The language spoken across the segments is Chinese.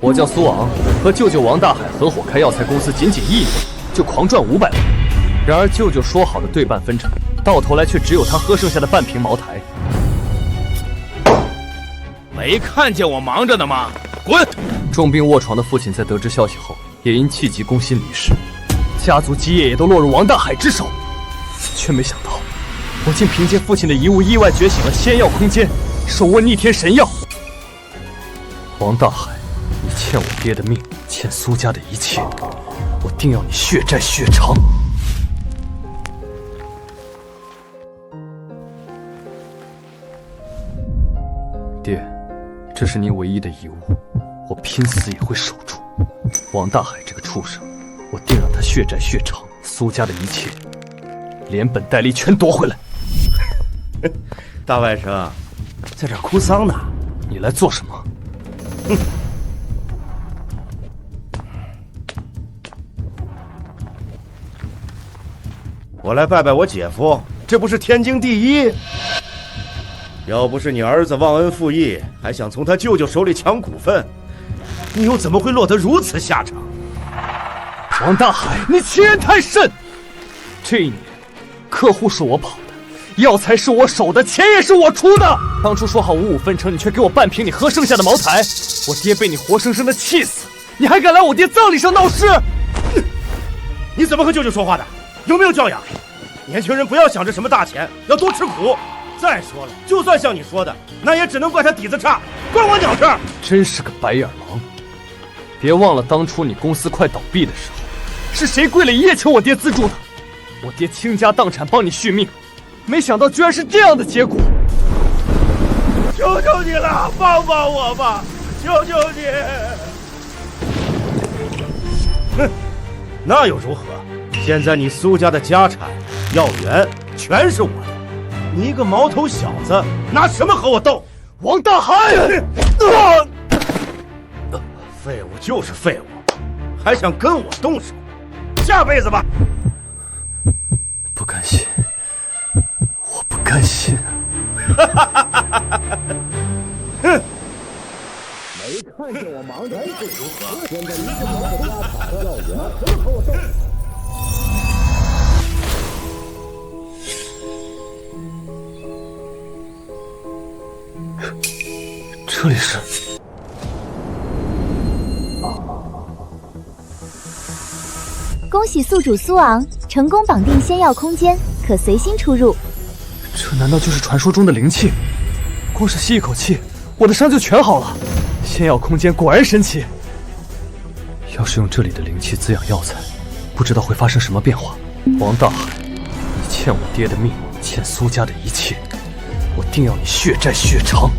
我叫苏昂，和舅舅王大海合伙开药材公司，仅1年就狂赚500万。然而舅舅说好的对半分成，到头来却只有他喝剩下的半瓶茅台。没看见我忙着呢吗？滚！重病卧床的父亲在得知消息后，也因气急攻心离世，家族基业也都落入王大海之手。却没想到，我竟凭借父亲的遗物意外觉醒了仙药空间，手握逆天神药。王大海，你欠我爹的命，欠苏家的一切，我定要你血债血偿。爹，这是你唯一的遗物，我拼死也会守住。王大海这个畜生，我定让他血债血偿，苏家的一切，连本带利全夺回来。大外甥，在这哭丧呢？你来做什么？哼！我来拜拜我姐夫，这不是天经地义？要不是你儿子忘恩负义，还想从他舅舅手里抢股份，你又怎么会落得如此下场？王大海，你欺人太甚！这一年，客户是我跑的，药材是我守的，钱也是我出的。当初说好55分成，你却给我半瓶你喝剩下的茅台，我爹被你活生生的气死，你还敢来我爹葬礼上闹事？你怎么和舅舅说话的？有没有教养？年轻人不要想着什么大钱，要多吃苦。再说了，就算像你说的，那也只能怪他底子差，关我鸟事儿！真是个白眼狼！别忘了当初你公司快倒闭的时候，是谁跪了一夜求我爹资助的？我爹倾家荡产帮你续命，没想到居然是这样的结果！求求你了，帮帮我吧！求求你！哼，那又如何？现在你苏家的家产、药源全是我的。你一个毛头小子，拿什么和我斗？王大海！废物就是废物，还想跟我动手？下辈子吧！不甘心，我不甘心！哼！没看见我忙着是如何？现在一个毛头家产和药源，拿什么和我斗？这里是恭喜宿主苏昂成功绑定仙药空间，可随心出入。这难道就是传说中的灵气？光是吸一口气，我的伤就全好了。仙药空间果然神奇。要是用这里的灵气滋养药材，不知道会发生什么变化。王大海，你欠我爹的命，欠苏家的一切，我定要你血债血偿。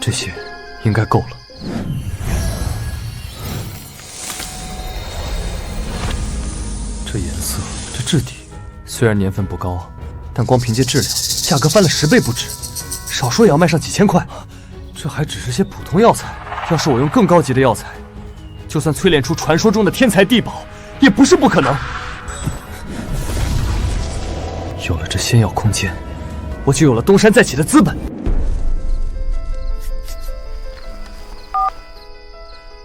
这些应该够了。这颜色，这质地，虽然年份不高，但光凭借质量，价格翻了10倍不止，少说也要卖上几千块。这还只是些普通药材，要是我用更高级的药材，就算淬炼出传说中的天才地宝，也不是不可能。有了这仙药空间，我就有了东山再起的资本。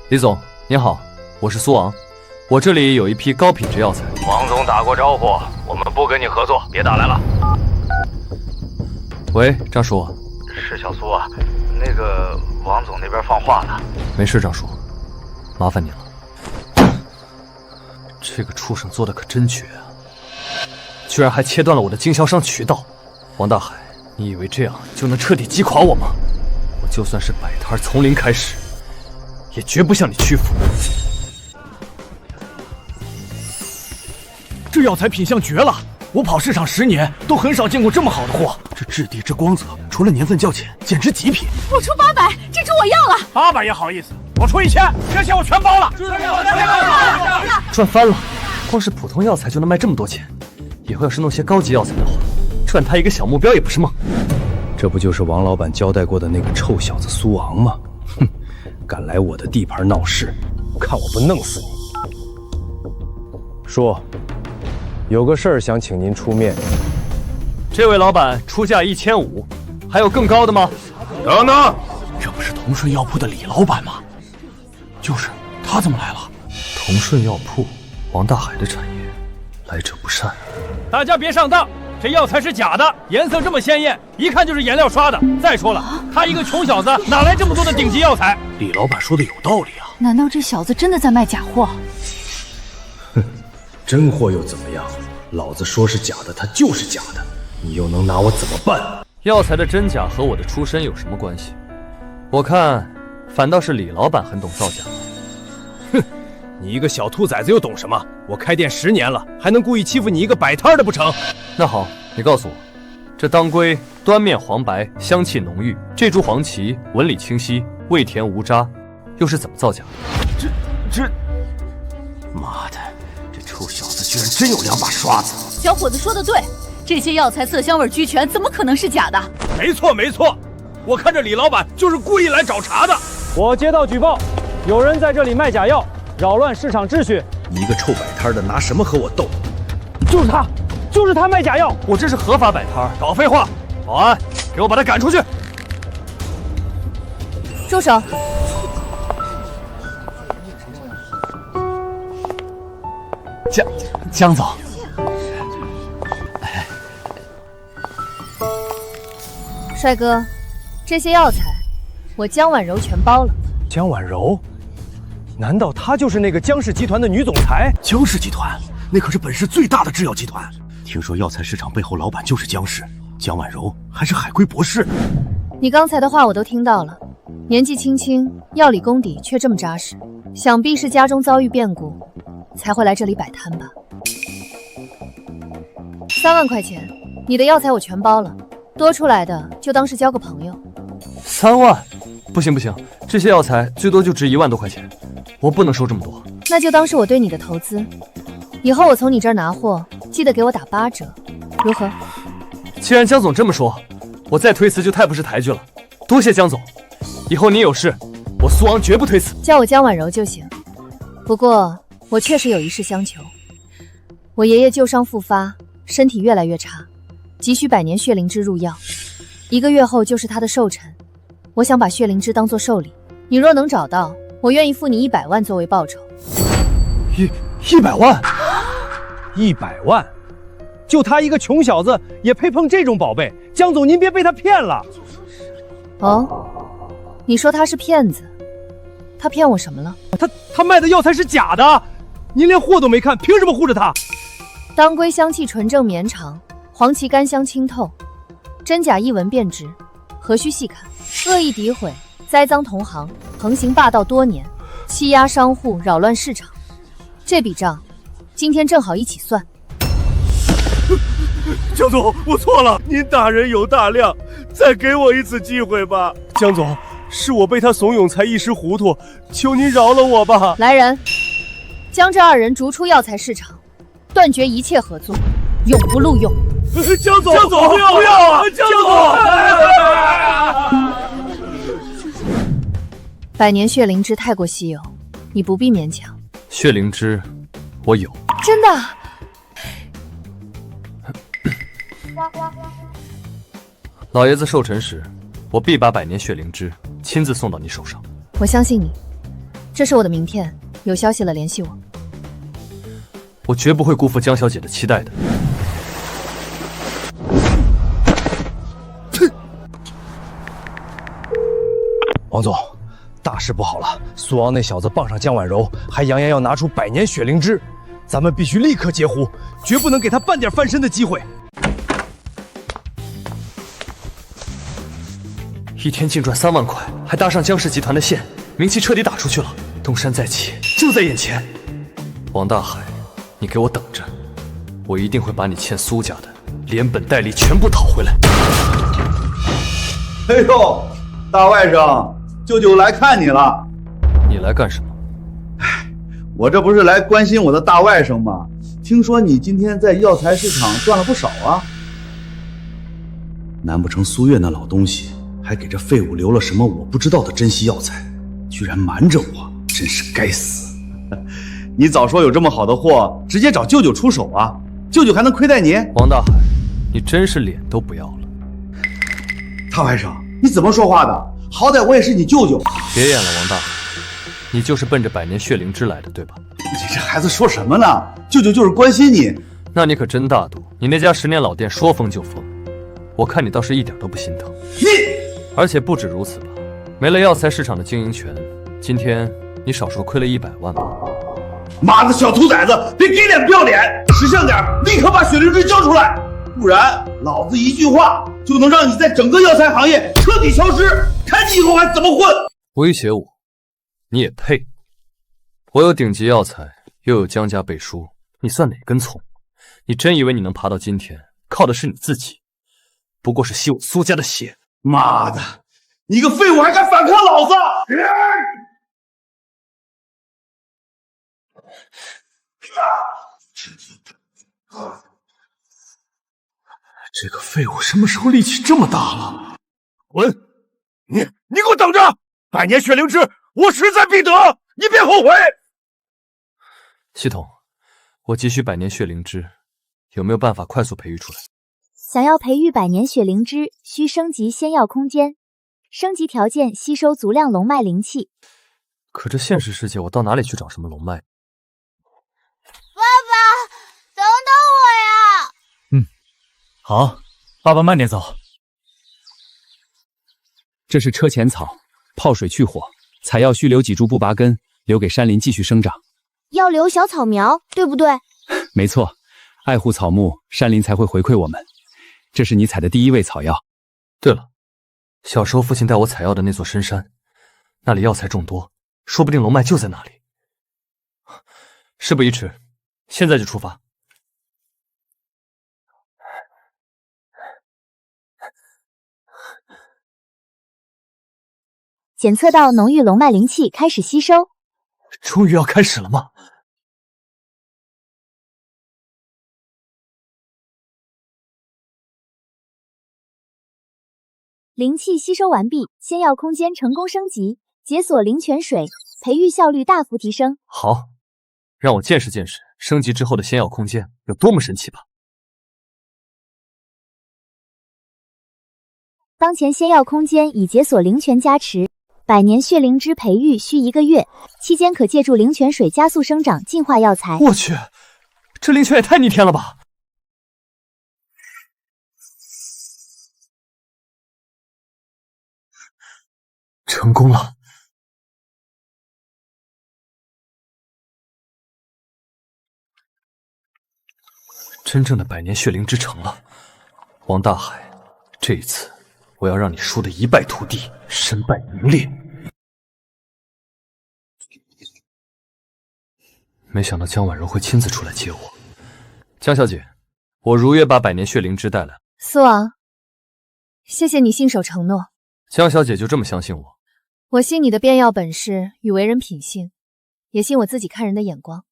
李总，您好，我是苏昂，我这里有一批高品质药材。王总打过招呼，我们不跟你合作，别打来了。喂，张叔。是小苏啊，那个王总那边放话了。没事，张叔，麻烦你了。这个畜生做的可真绝啊，居然还切断了我的经销商渠道。王大海，你以为这样就能彻底击垮我吗？我就算是摆摊从零开始，也绝不向你屈服。这药材品相绝了，我跑市场10年都很少见过这么好的货。这质地、这光泽，除了年份较浅，简直极品。我出800，这株我要了。800也好意思，我出1000，这钱我全包了。赚翻了，光是普通药材就能卖这么多钱，以后要是弄些高级药材的话，赚他一个小目标也不是梦。这不就是王老板交代过的那个臭小子苏昂吗？哼！敢来我的地盘闹事，看我不弄死你！说，有个事儿想请您出面。这位老板出价1500，还有更高的吗？等等，这不是同顺药铺的李老板吗？就是他怎么来了？同顺药铺，王大海的产业，来者不善。大家别上当，这药材是假的，颜色这么鲜艳，一看就是颜料刷的。再说了，他一个穷小子哪来这么多的顶级药材？李老板说的有道理啊！难道这小子真的在卖假货？哼，真货又怎么样？老子说是假的，它就是假的，你又能拿我怎么办？药材的真假和我的出身有什么关系？我看，反倒是李老板很懂造假。哼，你一个小兔崽子又懂什么？我开店10年了，还能故意欺负你一个摆摊的不成？那好，你告诉我，这当归端面黄白，香气浓郁；这株黄芪纹理清晰，味甜无渣，又是怎么造假的？这，妈的，这臭小子居然真有2把刷子！小伙子说的对，这些药材色香味俱全，怎么可能是假的？没错，我看这李老板就是故意来找茬的。我接到举报，有人在这里卖假药，扰乱市场秩序。你一个臭摆摊的，拿什么和我斗？就是他卖假药！我这是合法摆摊，少废话！保安，给我把他赶出去！住手！江总，帅哥，这些药材我江婉柔全包了。江婉柔？难道她就是那个江氏集团的女总裁？江氏集团那可是本市最大的制药集团，听说药材市场背后老板就是江氏，江婉柔还是海归博士。你刚才的话我都听到了，年纪轻轻，药理功底却这么扎实，想必是家中遭遇变故，才会来这里摆摊吧。3万块钱，你的药材我全包了，多出来的就当是交个朋友。3万？不行，这些药材最多就值1万多块钱，我不能收这么多。那就当是我对你的投资，以后我从你这儿拿货，记得给我打8折，如何？既然江总这么说，我再推辞就太不识抬举了。多谢江总，以后你有事，我苏昂绝不推辞。叫我江婉柔就行。不过我确实有一事相求，我爷爷旧伤复发，身体越来越差，急需百年血灵芝入药，1个月后就是他的寿辰。我想把血灵芝当作寿礼，你若能找到，我愿意付你100万作为报酬。100万？100万？就他一个穷小子也配碰这种宝贝？江总，您别被他骗了。哦，你说他是骗子？他骗我什么了？他卖的药材是假的，您连货都没看，凭什么护着他？当归香气纯正绵长，黄芪甘香清透，真假一闻便知，何须细看？恶意诋毁，栽赃同行，横行霸道多年，欺压商户，扰乱市场。这笔账，今天正好一起算。江总，我错了，您大人有大量，再给我一次机会吧。江总，是我被他怂恿才一时糊涂，求您饶了我吧。来人，将这2人逐出药材市场，断绝一切合作，永不录用。江总，不要啊！江总，百年血灵芝太过稀有，你不必勉强。血灵芝，我有。真的？老爷子寿辰时，我必把百年血灵芝亲自送到你手上。我相信你，这是我的名片，有消息了联系我。我绝不会辜负江小姐的期待的。王总，大事不好了！苏昂那小子傍上江婉柔，还扬言要拿出百年血灵芝，咱们必须立刻截胡，绝不能给他半点翻身的机会。一天净赚3万块，还搭上江氏集团的线，名气彻底打出去了。东山再起，就在眼前。王大海，你给我等着，我一定会把你欠苏家的连本带利全部讨回来。哎呦，大外甥，舅舅来看你了。你来干什么？我这不是来关心我的大外甥吗？听说你今天在药材市场赚了不少啊。难不成苏月那老东西还给这废物留了什么我不知道的珍稀药材，居然瞒着我，真是该死！你早说有这么好的货，直接找舅舅出手啊，舅舅还能亏待你？王大海，你真是脸都不要了。大外甥，你怎么说话的？好歹我也是你舅舅。别演了，王大，你就是奔着百年血灵芝来的，对吧？你这孩子说什么呢？舅舅就是关心你。那你可真大度，你那家10年老店说封就封，我看你倒是一点都不心疼。你，而且不止如此吧，没了药材市场的经营权，今天你少说亏了100万吧？妈的小兔崽子，别给脸不要脸，识相点，立刻把血灵芝交出来，不然老子一句话就能让你在整个药材行业彻底消失，看你以后还怎么混！威胁我，你也配？我有顶级药材，又有江家背书，你算哪根葱？你真以为你能爬到今天，靠的是你自己，不过是吸我苏家的血。妈的，你个废物还敢反抗老子！这个废物什么时候力气这么大了？滚！你给我等着！百年血灵芝，我势在必得，你别后悔。系统，我急需百年血灵芝，有没有办法快速培育出来？想要培育百年血灵芝，需升级仙药空间，升级条件吸收足量龙脉灵气。可这现实世界，我到哪里去找什么龙脉？爸爸，等等我呀！好，爸爸慢点走。这是车前草，泡水去火，采药需留几株不拔根，留给山林继续生长。要留小草苗，对不对？没错，爱护草木，山林才会回馈我们。这是你采的第1味草药。对了，小时候父亲带我采药的那座深山，那里药材众多，说不定龙脉就在那里。事不宜迟，现在就出发。检测到浓郁龙脉灵气开始吸收，终于要开始了吗？灵气吸收完毕，仙药空间成功升级，解锁灵泉水，培育效率大幅提升。好，让我见识见识升级之后的仙药空间有多么神奇吧。当前仙药空间已解锁灵泉加持，百年血灵芝培育需1个月，期间可借助灵泉水加速生长，净化药材。我去，这灵泉也太逆天了吧！成功了！真正的百年血灵芝成了，王大海，这一次我要让你输得一败涂地，身败名裂。没想到江婉柔会亲自出来接我。江小姐，我如约把百年血灵芝带来。苏昂，谢谢你信守承诺。江小姐就这么相信我？我信你的变药本事与为人品性，也信我自己看人的眼光。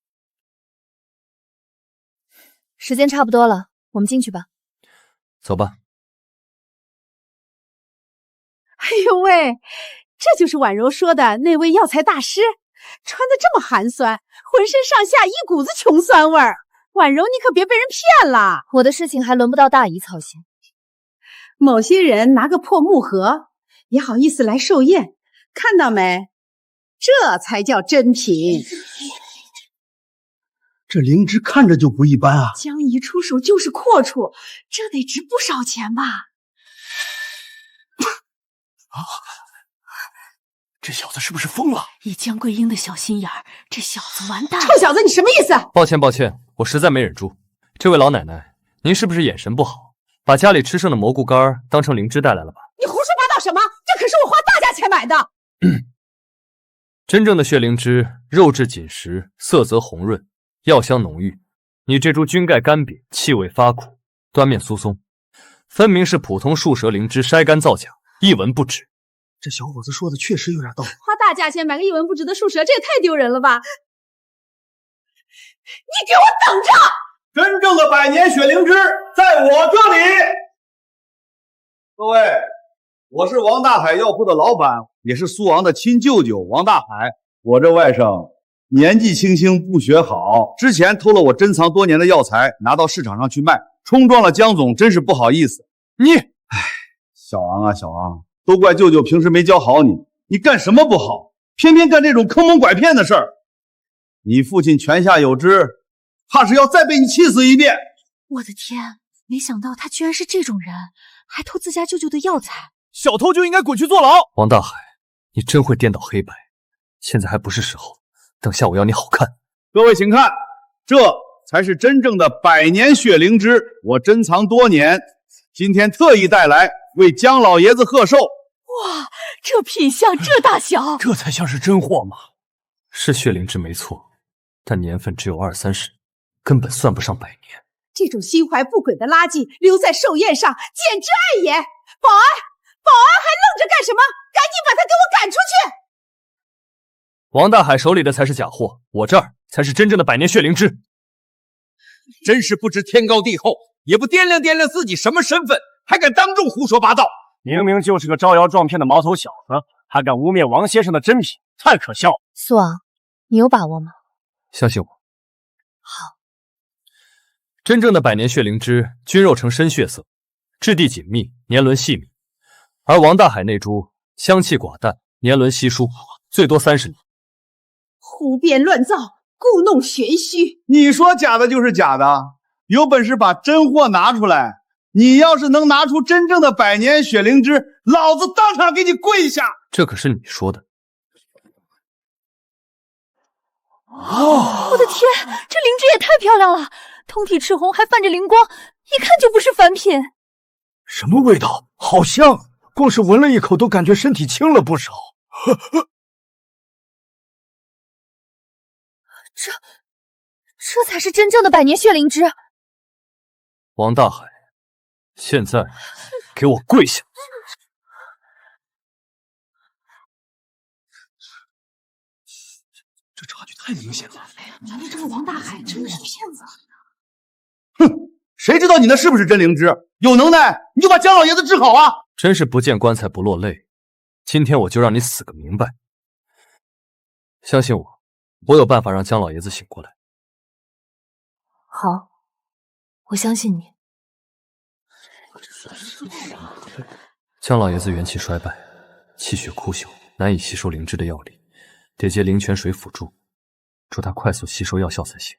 时间差不多了，我们进去吧。走吧。哎呦喂，这就是婉柔说的那位药材大师，穿的这么寒酸，浑身上下一股子穷酸味儿。婉柔，你可别被人骗了。我的事情还轮不到大姨操心。某些人拿个破木盒也好意思来寿宴，看到没？这才叫真品。这灵芝看着就不一般啊！江姨出手就是阔绰，这得值不少钱吧？这小子是不是疯了？以江桂英的小心眼儿，这小子完蛋了！臭小子，你什么意思？抱歉，我实在没忍住。这位老奶奶，您是不是眼神不好，把家里吃剩的蘑菇干当成灵芝带来了吧？你胡说八道什么？这可是我花大价钱买的。真正的血灵芝，肉质紧实，色泽红润，药香浓郁。你这株菌盖干瘪，气味发苦，端面酥松，分明是普通树蛇灵芝筛干造假，一文不值。这小伙子说的确实有点道理。花大价钱买个一文不值的树蛇，这也太丢人了吧！你给我等着！真正的百年血灵芝在我这里。各位，我是王大海药铺的老板，也是苏昂的亲舅舅王大海。我这外甥年纪轻轻不学好，之前偷了我珍藏多年的药材，拿到市场上去卖，冲撞了江总，真是不好意思。你，小昂啊小昂，都怪舅舅平时没教好你，你干什么不好，偏偏干这种坑蒙拐骗的事儿。你父亲泉下有知，怕是要再被你气死一遍。我的天，没想到他居然是这种人，还偷自家舅舅的药材。小偷就应该滚去坐牢。王大海，你真会颠倒黑白，现在还不是时候，等下我要你好看。各位请看，这才是真正的百年血灵芝，我珍藏多年，今天特意带来为姜老爷子贺寿。哇，这品相，这大小，这才像是真货嘛！是血灵芝没错，但年份只有20-30，根本算不上百年。这种心怀不轨的垃圾留在寿宴上，简直碍眼！保安，保安还愣着干什么？赶紧把他给我赶出去！王大海手里的才是假货，我这儿才是真正的百年血灵芝。真是不知天高地厚，也不掂量掂量自己什么身份，还敢当众胡说八道！明明就是个招摇撞骗的毛头小子，还敢污蔑王先生的珍品，太可笑了！苏昂，你有把握吗？相信我。好。真正的百年血灵芝，菌肉呈深血色，质地紧密，年轮细密；而王大海那株香气寡淡，年轮稀疏，最多30年。胡编乱造，故弄玄虚。你说假的就是假的，有本事把真货拿出来！你要是能拿出真正的百年血灵芝，老子当场给你跪下！这可是你说的。哦，我的天，这灵芝也太漂亮了，通体赤红，还泛着灵光，一看就不是凡品。什么味道？好香！光是闻了一口都感觉身体轻了不少。这才是真正的百年血灵芝。王大海，现在给我跪下！这差距太明显了。哎呀，明明这个王大海真的是骗子！哼，谁知道你那是不是真灵芝？有能耐你就把姜老爷子治好啊！真是不见棺材不落泪，今天我就让你死个明白。相信我，我有办法让姜老爷子醒过来。好，我相信你。姜老爷子元气衰败，气血枯朽，难以吸收灵芝的药力，得借灵泉水辅助，助他快速吸收药效才行。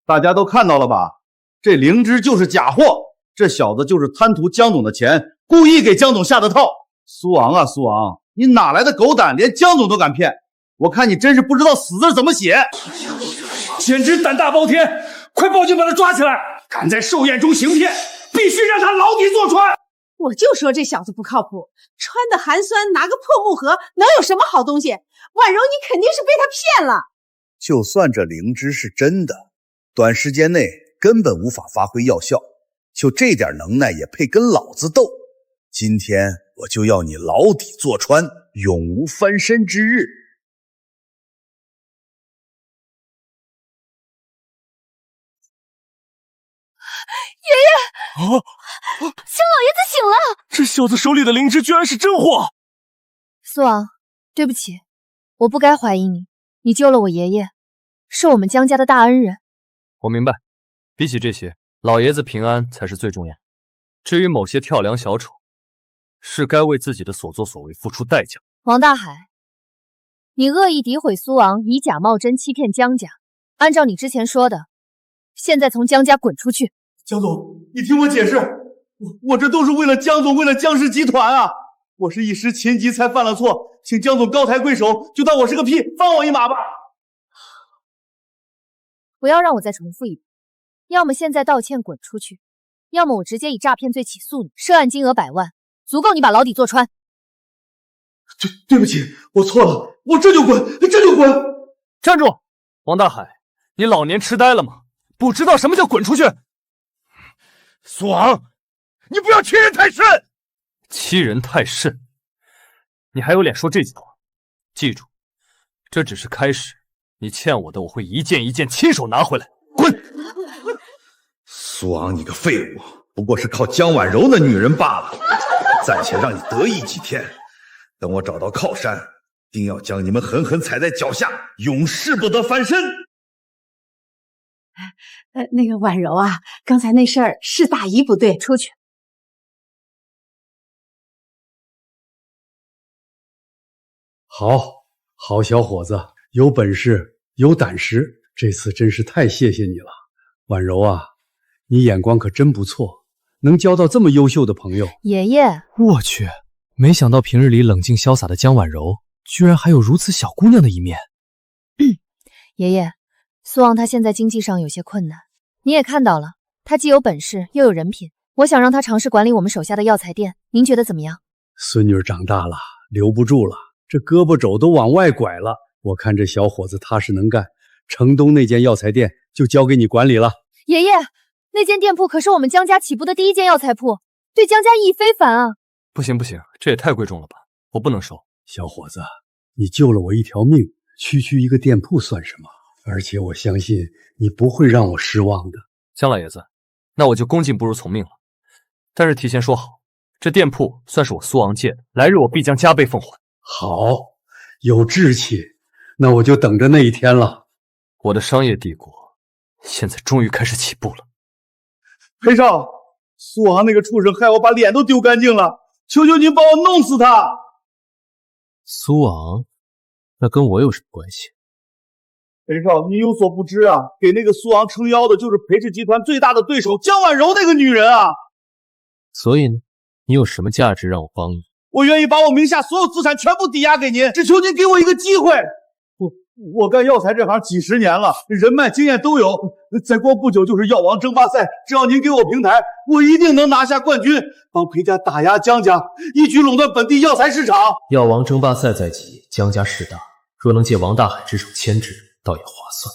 大家都看到了吧？这灵芝就是假货，这小子就是贪图姜总的钱，故意给姜总下的套。苏昂啊苏昂，你哪来的狗胆，连姜总都敢骗？我看你真是不知道死字怎么写，简直胆大包天！快报警把他抓起来！敢在寿宴中行骗，必须让他牢底坐穿！我就说这小子不靠谱，穿的寒酸，拿个破木盒，能有什么好东西？婉柔，你肯定是被他骗了。就算这灵芝是真的，短时间内根本无法发挥药效，就这点能耐也配跟老子斗？今天我就要你牢底坐穿，永无翻身之日！爷爷，姜老爷子醒了！这小子手里的灵芝居然是真货！苏昂，对不起，我不该怀疑你，你救了我爷爷，是我们姜家的大恩人。我明白，比起这些，老爷子平安才是最重要。至于某些跳梁小丑，是该为自己的所作所为付出代价。王大海，你恶意诋毁苏昂，以假冒真欺骗姜家。按照你之前说的，现在从姜家滚出去！姜总，你听我解释，我这都是为了姜总，为了姜氏集团啊！我是一时情急才犯了错，请姜总高抬贵手，就当我是个屁，放我一马吧！不要让我再重复一遍，要么现在道歉滚出去，要么我直接以诈骗罪起诉你，涉案金额100万，足够你把牢底坐穿。对不起，我错了，我这就滚，这就滚！站住！王大海，你老年痴呆了吗？不知道什么叫滚出去？苏昂，你不要欺人太甚！欺人太甚？你还有脸说这句话？记住，这只是开始，你欠我的我会一件一件亲手拿回来。滚！苏昂，你个废物，不过是靠姜婉柔的女人罢了，暂且让你得意几天。等我找到靠山，定要将你们狠狠踩在脚下，永世不得翻身。那个婉柔啊，刚才那事儿是大姨不对，出去。好小伙子，有本事，有胆识，这次真是太谢谢你了。婉柔啊，你眼光可真不错，能交到这么优秀的朋友。爷爷，我去，没想到平日里冷静潇洒的江婉柔，居然还有如此小姑娘的一面。爷爷，苏昂他现在经济上有些困难，你也看到了，他既有本事又有人品，我想让他尝试管理我们手下的药材店，您觉得怎么样？孙女长大了，留不住了，这胳膊肘都往外拐了。我看这小伙子踏实能干，城东那间药材店就交给你管理了。爷爷，那间店铺可是我们江家起步的第一间药材铺，对江家意义非凡啊！不行，这也太贵重了吧，我不能收。小伙子，你救了我一条命，区一个店铺算什么？而且我相信你不会让我失望的。江老爷子，那我就恭敬不如从命了。但是提前说好，这店铺算是我苏昂借的，来日我必将加倍奉还。好，有志气，那我就等着那一天了。我的商业帝国现在终于开始起步了。裴少，苏昂那个畜生害我把脸都丢干净了，求求您帮我弄死他！苏昂，那跟我有什么关系？裴少，您有所不知啊，给那个苏昂撑腰的就是裴氏集团最大的对手江婉柔那个女人啊。所以呢，你有什么价值让我帮你？我愿意把我名下所有资产全部抵押给您，只求您给我一个机会。我干药材这行几十年了，人脉经验都有，再过不久就是药王争霸赛，只要您给我平台，我一定能拿下冠军，帮裴家打压江家，一举垄断本地药材市场。药王争霸赛在即，江家势大，若能借王大海之手牵制，倒也划算。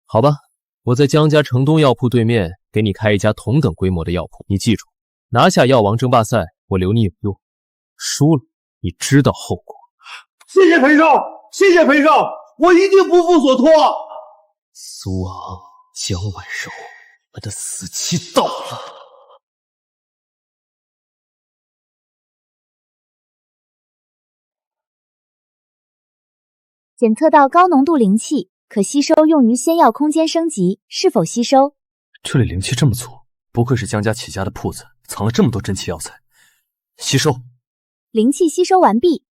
好吧，我在江家城东药铺对面给你开一家同等规模的药铺，你记住，拿下药王争霸赛，我留你有用；输了，你知道后果。谢谢裴少，谢谢裴少，我一定不负所托。苏昂、江婉柔，我的死期到了。检测到高浓度灵气，可吸收用于仙药空间升级，是否吸收？这里灵气这么足，不愧是江家起家的铺子，藏了这么多珍奇药材。吸收。灵气吸收完毕。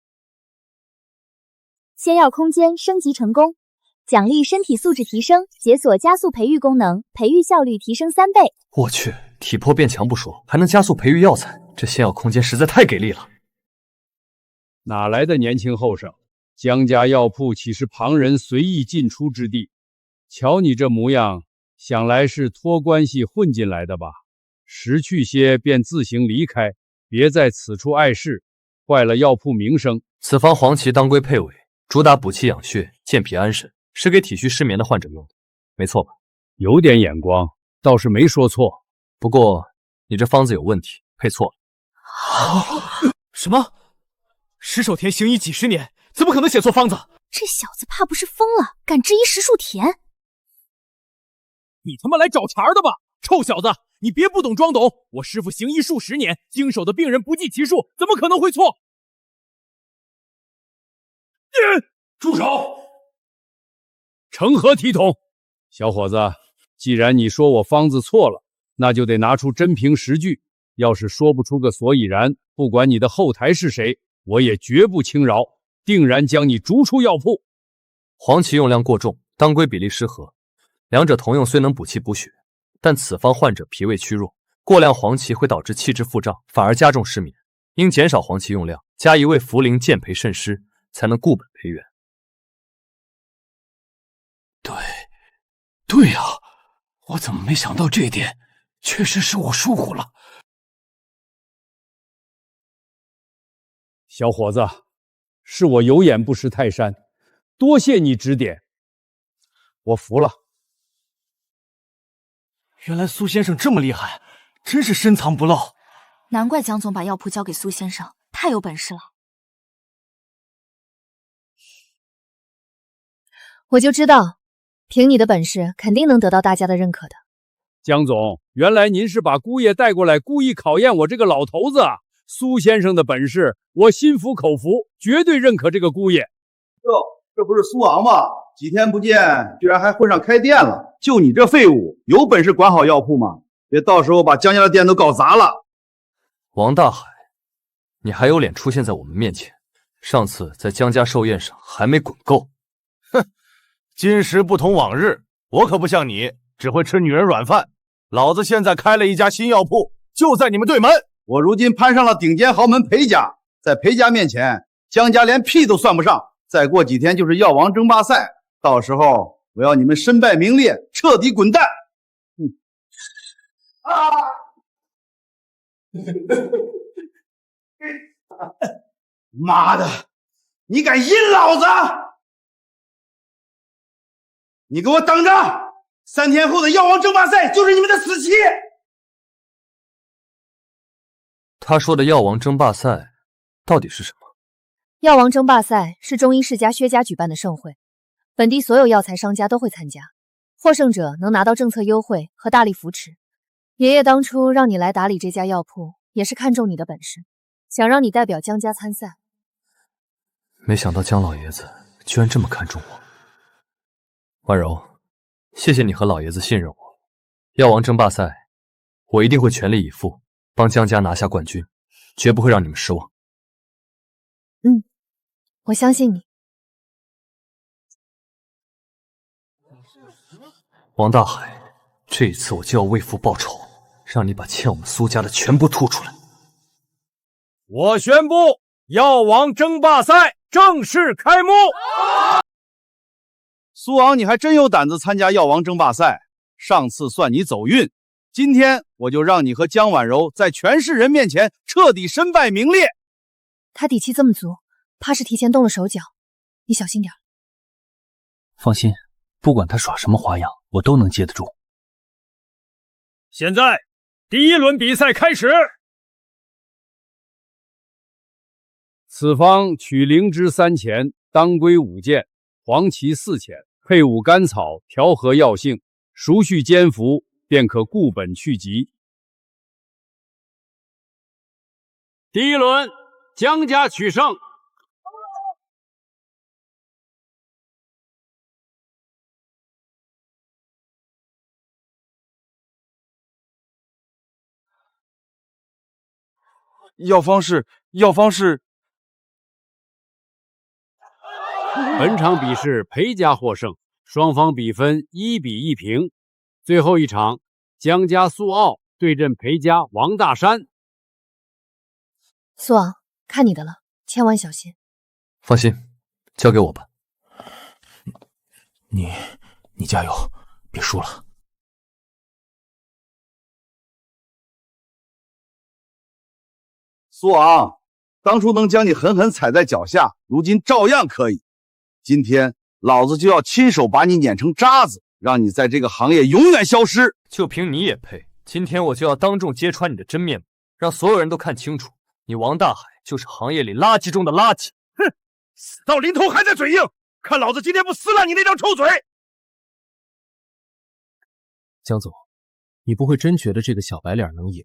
仙药空间升级成功，奖励身体素质提升，解锁加速培育功能，培育效率提升3倍。我去，体魄变强不说，还能加速培育药材，这仙药空间实在太给力了。哪来的年轻后生？江家药铺岂是旁人随意进出之地？瞧你这模样，想来是托关系混进来的吧？识趣些便自行离开，别在此处碍事，坏了药铺名声。此方黄芪当归配伍，主打补气养血、健脾安神，是给体虚失眠的患者用的，没错吧？有点眼光，倒是没说错。不过你这方子有问题，配错了。什么？石守田行医几十年，怎么可能写错方子？这小子怕不是疯了，敢质疑石树田？你他妈来找茬的吧！臭小子，你别不懂装懂！我师傅行医数十年，经手的病人不计其数，怎么可能会错？住手！成何体统？小伙子，既然你说我方子错了，那就得拿出真凭实据。要是说不出个所以然，不管你的后台是谁，我也绝不轻饶，定然将你逐出药铺。黄芪用量过重，当归比例失和，两者同用虽能补气补血，但此方患者脾胃虚弱，过量黄芪会导致气滞腹胀，反而加重失眠。应减少黄芪用量，加一味茯苓健脾渗湿，才能固本培元。对呀，我怎么没想到这点？确实是我疏忽了。小伙子，是我有眼不识泰山，多谢你指点，我服了。原来苏先生这么厉害，真是深藏不露。难怪江总把药铺交给苏先生，太有本事了。我就知道，凭你的本事，肯定能得到大家的认可的。江总，原来您是把姑爷带过来，故意考验我这个老头子啊！苏先生的本事，我心服口服，绝对认可这个姑爷。哟，这不是苏昂吗？几天不见，居然还混上开店了。就你这废物，有本事管好药铺吗？别到时候把江家的店都搞砸了。王大海，你还有脸出现在我们面前？上次在江家寿宴上还没滚够。哼，今时不同往日，我可不像你，只会吃女人软饭。老子现在开了一家新药铺，就在你们对门。我如今攀上了顶尖豪门裴家，在裴家面前，江家连屁都算不上。再过几天就是药王争霸赛，到时候我要你们身败名裂，彻底滚蛋！妈的，你敢阴老子！你给我等着！3天后的药王争霸赛就是你们的死期！他说的药王争霸赛到底是什么？药王争霸赛是中医世家薛家举办的盛会，本地所有药材商家都会参加，获胜者能拿到政策优惠和大力扶持。爷爷当初让你来打理这家药铺，也是看中你的本事，想让你代表江家参赛。没想到江老爷子居然这么看重我。婉柔，谢谢你和老爷子信任我。药王争霸赛，我一定会全力以赴，帮江家拿下冠军，绝不会让你们失望。我相信你。王大海，这一次我就要为父报仇，让你把欠我们苏家的全部吐出来。我宣布，药王争霸赛正式开幕。苏昂，你还真有胆子参加药王争霸赛，上次算你走运，今天我就让你和江婉柔在全市人面前彻底身败名裂。他底气这么足，怕是提前动了手脚，你小心点。放心，不管他耍什么花样，我都能接得住。现在，第一轮比赛开始。此方取灵芝3钱，当归5件，黄芪4钱，配伍甘草，调和药性，熟序煎服，便可固本去疾。第一轮，江家取胜。药方是。本场比试裴家获胜，双方比分1比1平。最后一场，江家苏傲对阵裴家王大山。苏昂，看你的了，千万小心。放心，交给我吧。你加油，别输了。苏昂，当初能将你狠狠踩在脚下，如今照样可以。今天老子就要亲手把你碾成渣子，让你在这个行业永远消失。就凭你也配？今天我就要当众揭穿你的真面目，让所有人都看清楚，你王大海就是行业里垃圾中的垃圾。哼，死到临头还在嘴硬，看老子今天不撕烂你那张臭嘴！江总，你不会真觉得这个小白脸能赢？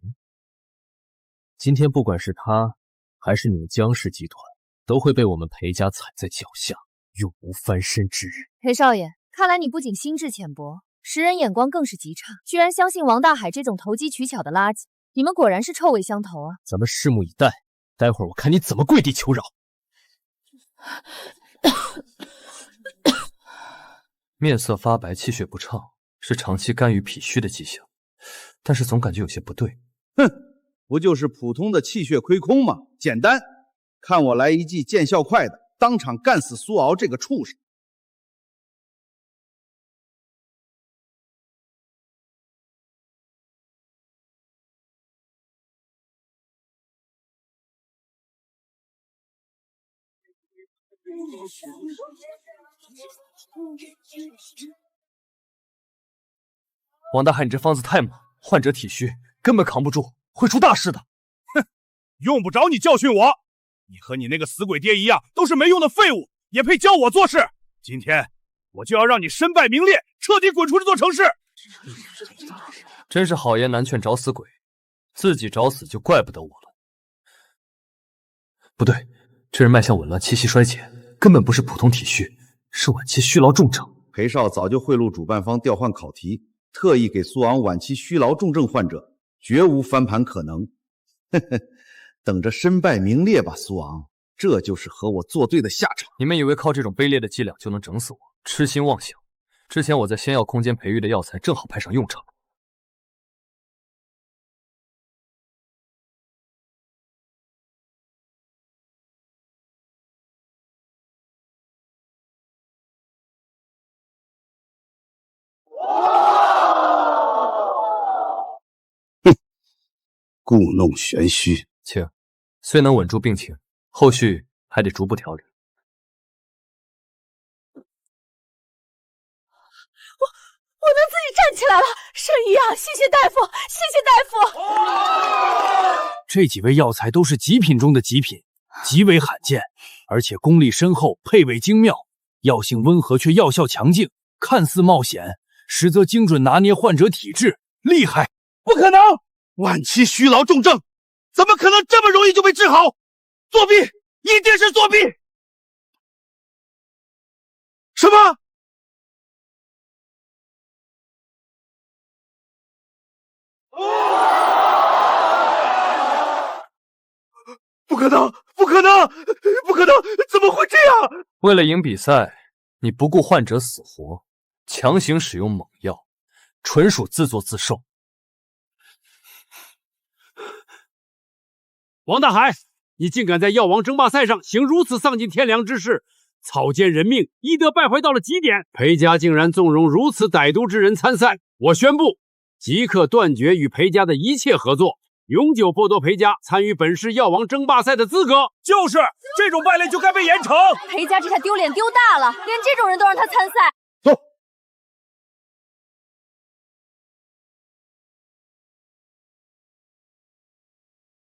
今天不管是他，还是你们江氏集团，都会被我们裴家踩在脚下，永无翻身之日。裴少爷，看来你不仅心智浅薄，识人眼光更是极差，居然相信王大海这种投机取巧的垃圾。你们果然是臭味相投啊！咱们拭目以待，待会儿我看你怎么跪地求饶。面色发白，气血不畅，是长期肝郁脾虚的迹象，但是总感觉有些不对。哼，不就是普通的气血亏空吗？简单，看我来一记见效快的，当场干死苏敖这个畜生！王大海，你这方子太猛，患者体虚，根本扛不住，会出大事的。哼，用不着你教训我，你和你那个死鬼爹一样，都是没用的废物，也配教我做事。今天我就要让你身败名裂，彻底滚出这座城市。真是好言难劝找死鬼，自己找死就怪不得我了。不对，这人脉象紊乱，气息衰减，根本不是普通体虚，是晚期虚劳重症。裴少早就贿赂主办方调换考题，特意给苏昂晚期虚劳重症患者，绝无翻盘可能。呵呵，等着身败名裂吧，苏昂，这就是和我作对的下场。你们以为靠这种卑劣的伎俩就能整死我？痴心妄想！之前我在仙药空间培育的药材正好派上用场。故弄玄虚，请，虽能稳住病情，后续还得逐步调理。我能自己站起来了，沈姨啊，谢谢大夫，谢谢大夫。这几味药材都是极品中的极品，极为罕见，而且功力深厚，配味精妙，药性温和却药效强劲，看似冒险，实则精准拿捏患者体质，厉害！不可能！晚期虚劳重症，怎么可能这么容易就被治好？作弊，一定是作弊！什么？不可能！不可能！不可能！怎么会这样？为了赢比赛，你不顾患者死活，强行使用猛药，纯属自作自受。王大海，你竟敢在药王争霸赛上行如此丧尽天良之事，草菅人命，医德败坏到了极点。裴家竟然纵容如此歹毒之人参赛，我宣布，即刻断绝与裴家的一切合作，永久剥夺裴家参与本市药王争霸赛的资格。就是这种败类就该被严惩。裴家这下丢脸丢大了，连这种人都让他参赛。走。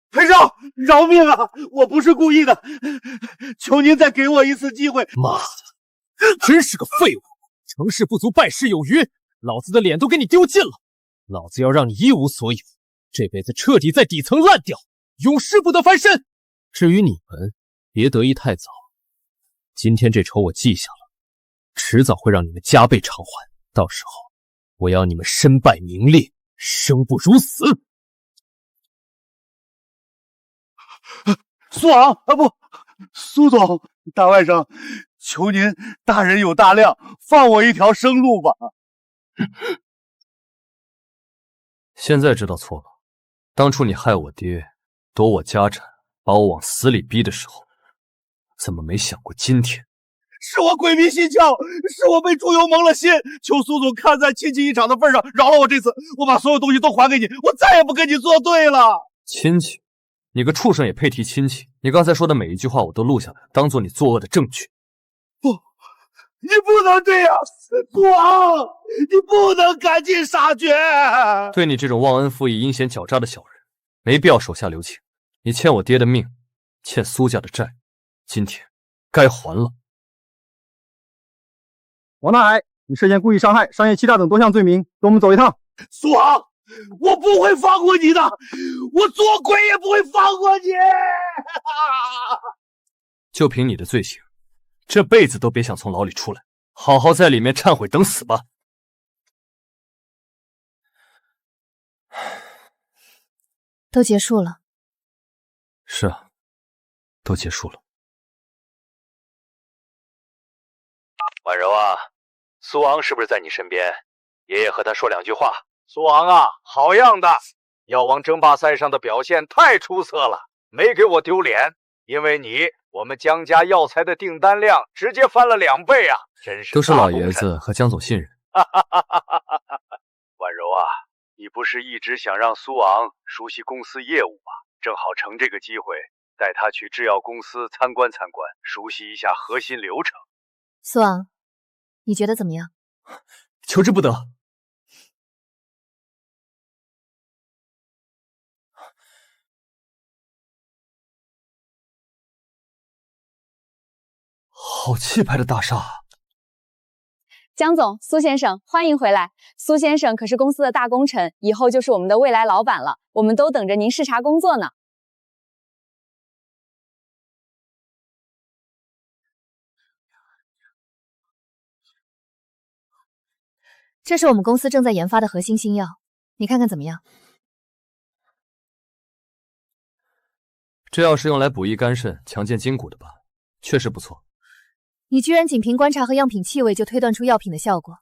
裴少，饶命啊！我不是故意的，求您再给我一次机会。妈的，真是个废物！成事不足败事有余，老子的脸都给你丢尽了，老子要让你一无所有，这辈子彻底在底层烂掉，永世不得翻身。至于你们，别得意太早，今天这仇我记下了，迟早会让你们加倍偿还，到时候我要你们身败名裂，生不如死。苏昂啊，不，苏总，大外甥，求您大人有大量，放我一条生路吧。现在知道错了，当初你害我爹，夺我家产，把我往死里逼的时候，怎么没想过今天？是我鬼迷心窍，是我被猪油蒙了心。求苏总看在亲戚一场的份上，饶了我这次，我把所有东西都还给你，我再也不跟你作对了。亲戚？你个畜生也配提亲戚？你刚才说的每一句话我都录下来，当做你作恶的证据。不，你不能这样，苏昂，你不能赶尽杀绝。对你这种忘恩负义、阴险狡诈的小人，没必要手下留情。你欠我爹的命，欠苏家的债，今天该还了。王大海，你涉嫌故意伤害、商业欺诈等多项罪名，跟我们走一趟。苏昂，我不会放过你的，我做鬼也不会放过你。就凭你的罪行，这辈子都别想从牢里出来，好好在里面忏悔等死吧。都结束了。是啊，都结束了。婉柔啊，苏昂是不是在你身边？爷爷和他说两句话。苏昂啊，好样的！药王争霸赛上的表现太出色了，没给我丢脸。因为你，我们江家药材的订单量直接翻了2倍啊！真是都是老爷子和江总信任。婉柔啊，你不是一直想让苏昂熟悉公司业务吗？正好乘这个机会，带他去制药公司参观参观，熟悉一下核心流程。苏昂，你觉得怎么样？求之不得。好气派的大厦！江总、苏先生，欢迎回来。苏先生可是公司的大功臣，以后就是我们的未来老板了。我们都等着您视察工作呢。这是我们公司正在研发的核心新药，你看看怎么样？这药是用来补益肝肾、强健筋骨的吧？确实不错。你居然仅凭观察和样品气味就推断出药品的效果，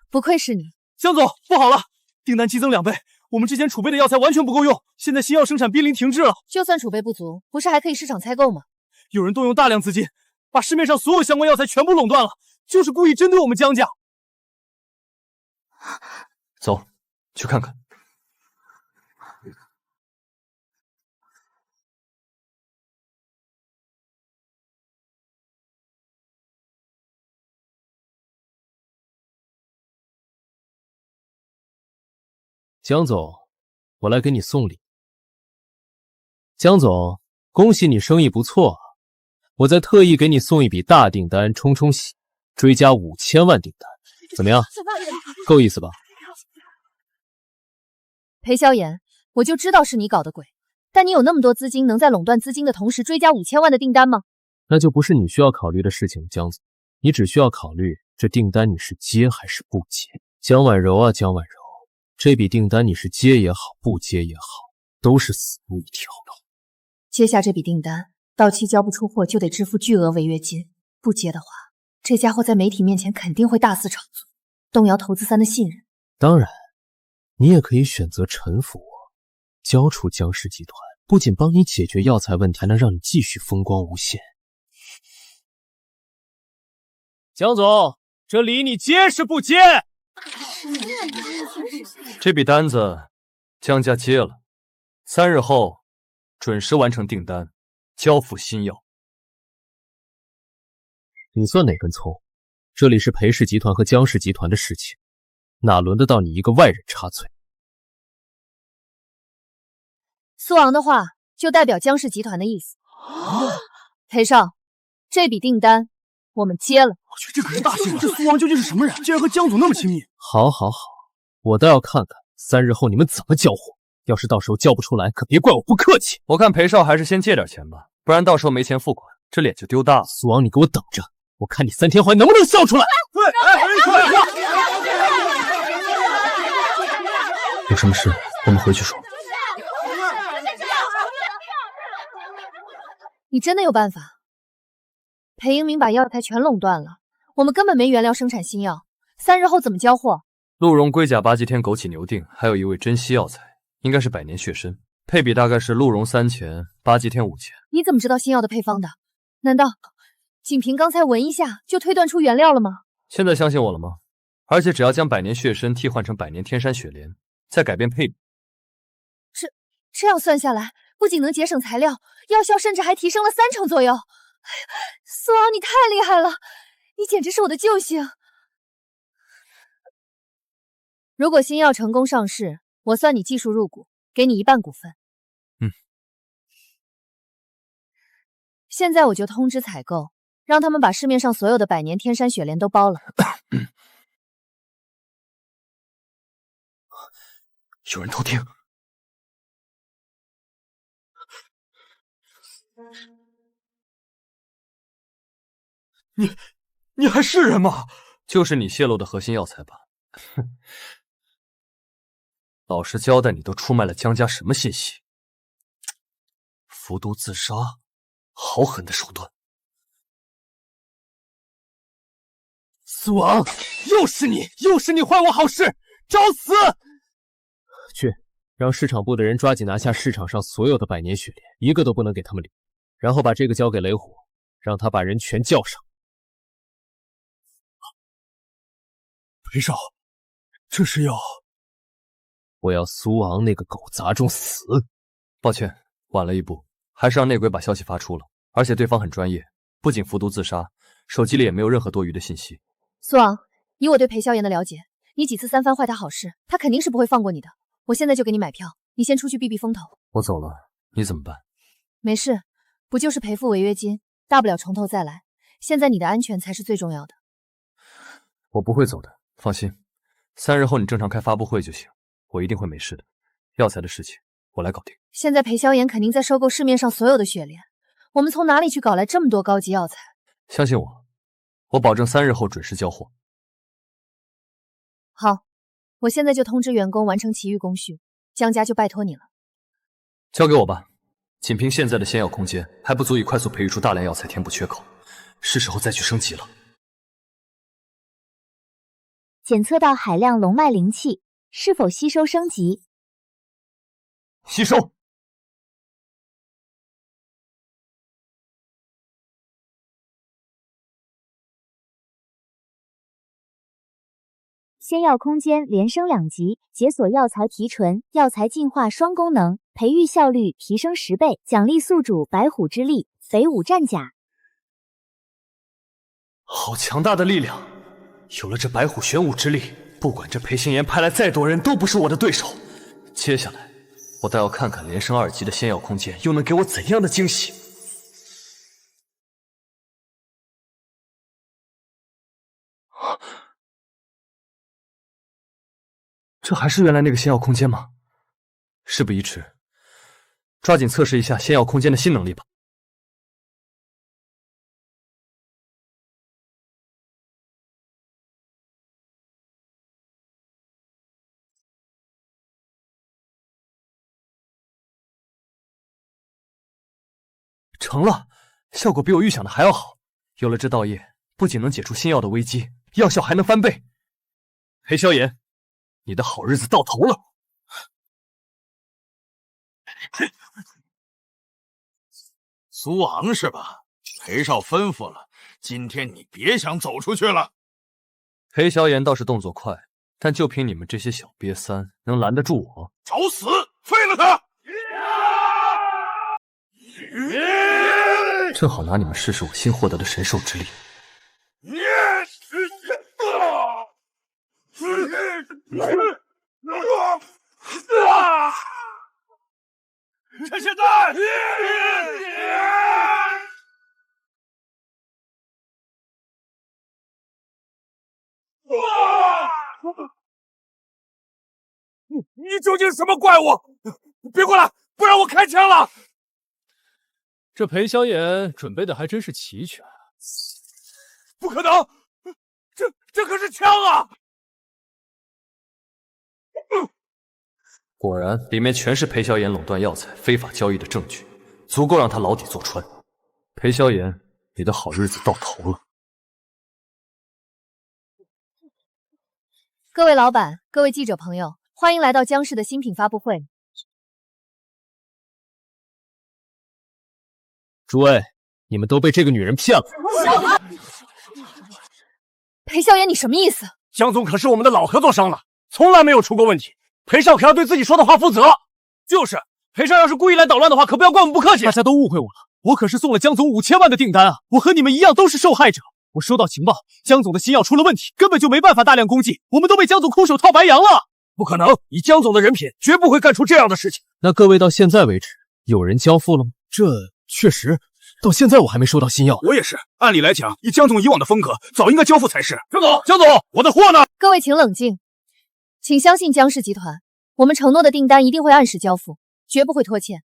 不愧是你。江总，不好了，订单激增2倍，我们之前储备的药材完全不够用，现在新药生产濒临停滞了。就算储备不足，不是还可以市场采购吗？有人动用大量资金，把市面上所有相关药材全部垄断了，就是故意针对我们江家。走，去看看。江总，我来给你送礼。江总，恭喜你生意不错啊！我再特意给你送一笔大订单，冲冲喜，追加5000万订单，怎么样？够意思吧？裴萧炎，我就知道是你搞的鬼，但你有那么多资金，能在垄断资金的同时追加5000万的订单吗？那就不是你需要考虑的事情，江总，你只需要考虑这订单你是接还是不接。江婉柔啊，江婉柔。这笔订单你是接也好，不接也好，都是死路一条。接下这笔订单，到期交不出货就得支付巨额违约金；不接的话，这家伙在媒体面前肯定会大肆炒作，动摇投资3的信任。当然，你也可以选择臣服我，交出江氏集团，不仅帮你解决药材问题，还能让你继续风光无限。江总，这礼你接是不接？这笔单子，江家接了，3日后准时完成订单，交付新药。你算哪根葱？这里是裴氏集团和江氏集团的事情，哪轮得到你一个外人插嘴？苏昂的话就代表江氏集团的意思。裴少，这笔订单我们接了。我去，这可是大新闻！这苏王究竟是什么人？竟然和江总那么亲密？好，好，好，我倒要看看3日后你们怎么交货。要是到时候交不出来，可别怪我不客气。我看裴少还是先借点钱吧，不然到时候没钱付款，这脸就丢大了。苏王，你给我等着，我看你3天后还能不能笑出来。有什么事我们回去说。你真的有办法？裴英明把药材全垄断了，我们根本没原料生产新药，3日后怎么交货？鹿茸龟甲8级天枸杞牛腚，还有一味珍稀药材，应该是百年血参，配比大概是鹿茸3000，8级天5000。你怎么知道新药的配方的？难道仅凭刚才闻一下就推断出原料了吗？现在相信我了吗？而且只要将百年血参替换成百年天山雪莲，再改变配比，这样算下来，不仅能节省材料，药效甚至还提升了3成左右。苏昂，你太厉害了，你简直是我的救星。如果新药成功上市，我算你技术入股，给你1半股份。现在我就通知采购，让他们把市面上所有的百年天山雪莲都包了。有人偷听。你还是人吗？就是你泄露的核心药材吧？哼，老实交代，你都出卖了江家什么信息？服毒自杀，好狠的手段！苏王，又是你坏我好事，找死！去，让市场部的人抓紧拿下市场上所有的百年雪莲，一个都不能给他们留。然后把这个交给雷虎，让他把人全叫上。裴少，这是要……我要苏昂那个狗杂种死！抱歉，晚了一步，还是让内鬼把消息发出了，而且对方很专业，不仅服毒自杀，手机里也没有任何多余的信息。苏昂，以我对裴萧炎的了解，你几次3番坏他好事，他肯定是不会放过你的。我现在就给你买票，你先出去避避风头。我走了，你怎么办？没事，不就是赔付违约金，大不了从头再来。现在你的安全才是最重要的。我不会走的，放心。3日后你正常开发布会就行，我一定会没事的。药材的事情我来搞定。现在裴萧炎肯定在收购市面上所有的雪莲，我们从哪里去搞来这么多高级药材？相信我，我保证3日后准时交货。好，我现在就通知员工完成其余工序，江家就拜托你了。交给我吧，仅凭现在的仙药空间还不足以快速培育出大量药材填补缺口，是时候再去升级了。检测到海量龙脉灵气，是否吸收升级？吸收。仙药空间连升2级，解锁药材提纯、药材进化双功能，培育效率提升10倍，奖励宿主白虎之力、肥武战甲。好强大的力量！有了这白虎玄武之力，不管这裴星言派来再多人都不是我的对手。接下来，我倒要看看连升2级的仙药空间又能给我怎样的惊喜。这还是原来那个仙药空间吗？事不宜迟，抓紧测试一下仙药空间的新能力吧。成了，效果比我预想的还要好。有了这道液，不仅能解除新药的危机，药效还能翻倍。裴萧炎，你的好日子到头了！苏昂是吧？裴少吩咐了，今天你别想走出去了。裴萧炎倒是动作快，但就凭你们这些小瘪三，能拦得住我？找死！废了他！正好拿你们试试我新获得的神兽之力。趁现在！你究竟是什么怪物？别过来，不然我开枪了！这裴萧炎准备的还真是齐全。不可能，这可是枪啊！果然，里面全是裴萧炎垄断药材、非法交易的证据，足够让他牢底坐穿。裴萧炎，你的好日子到头了！各位老板，各位记者朋友，欢迎来到江氏的新品发布会。诸位，你们都被这个女人骗了。裴萧炎，你什么意思？江总可是我们的老合作商了，从来没有出过问题。裴少可要对自己说的话负责。就是，裴少要是故意来捣乱的话，可不要怪我们不客气。大家都误会我了，我可是送了江总5000万的订单啊！我和你们一样都是受害者。我收到情报，江总的新药出了问题，根本就没办法大量供给，我们都被江总空手套白羊了。不可能，以江总的人品，绝不会干出这样的事情。那各位到现在为止，有人交付了吗？这确实，到现在我还没收到新药。我也是，按理来讲，以江总以往的风格，早应该交付才是。江总，我的货呢？各位请冷静，请相信江氏集团，我们承诺的订单一定会按时交付，绝不会拖欠。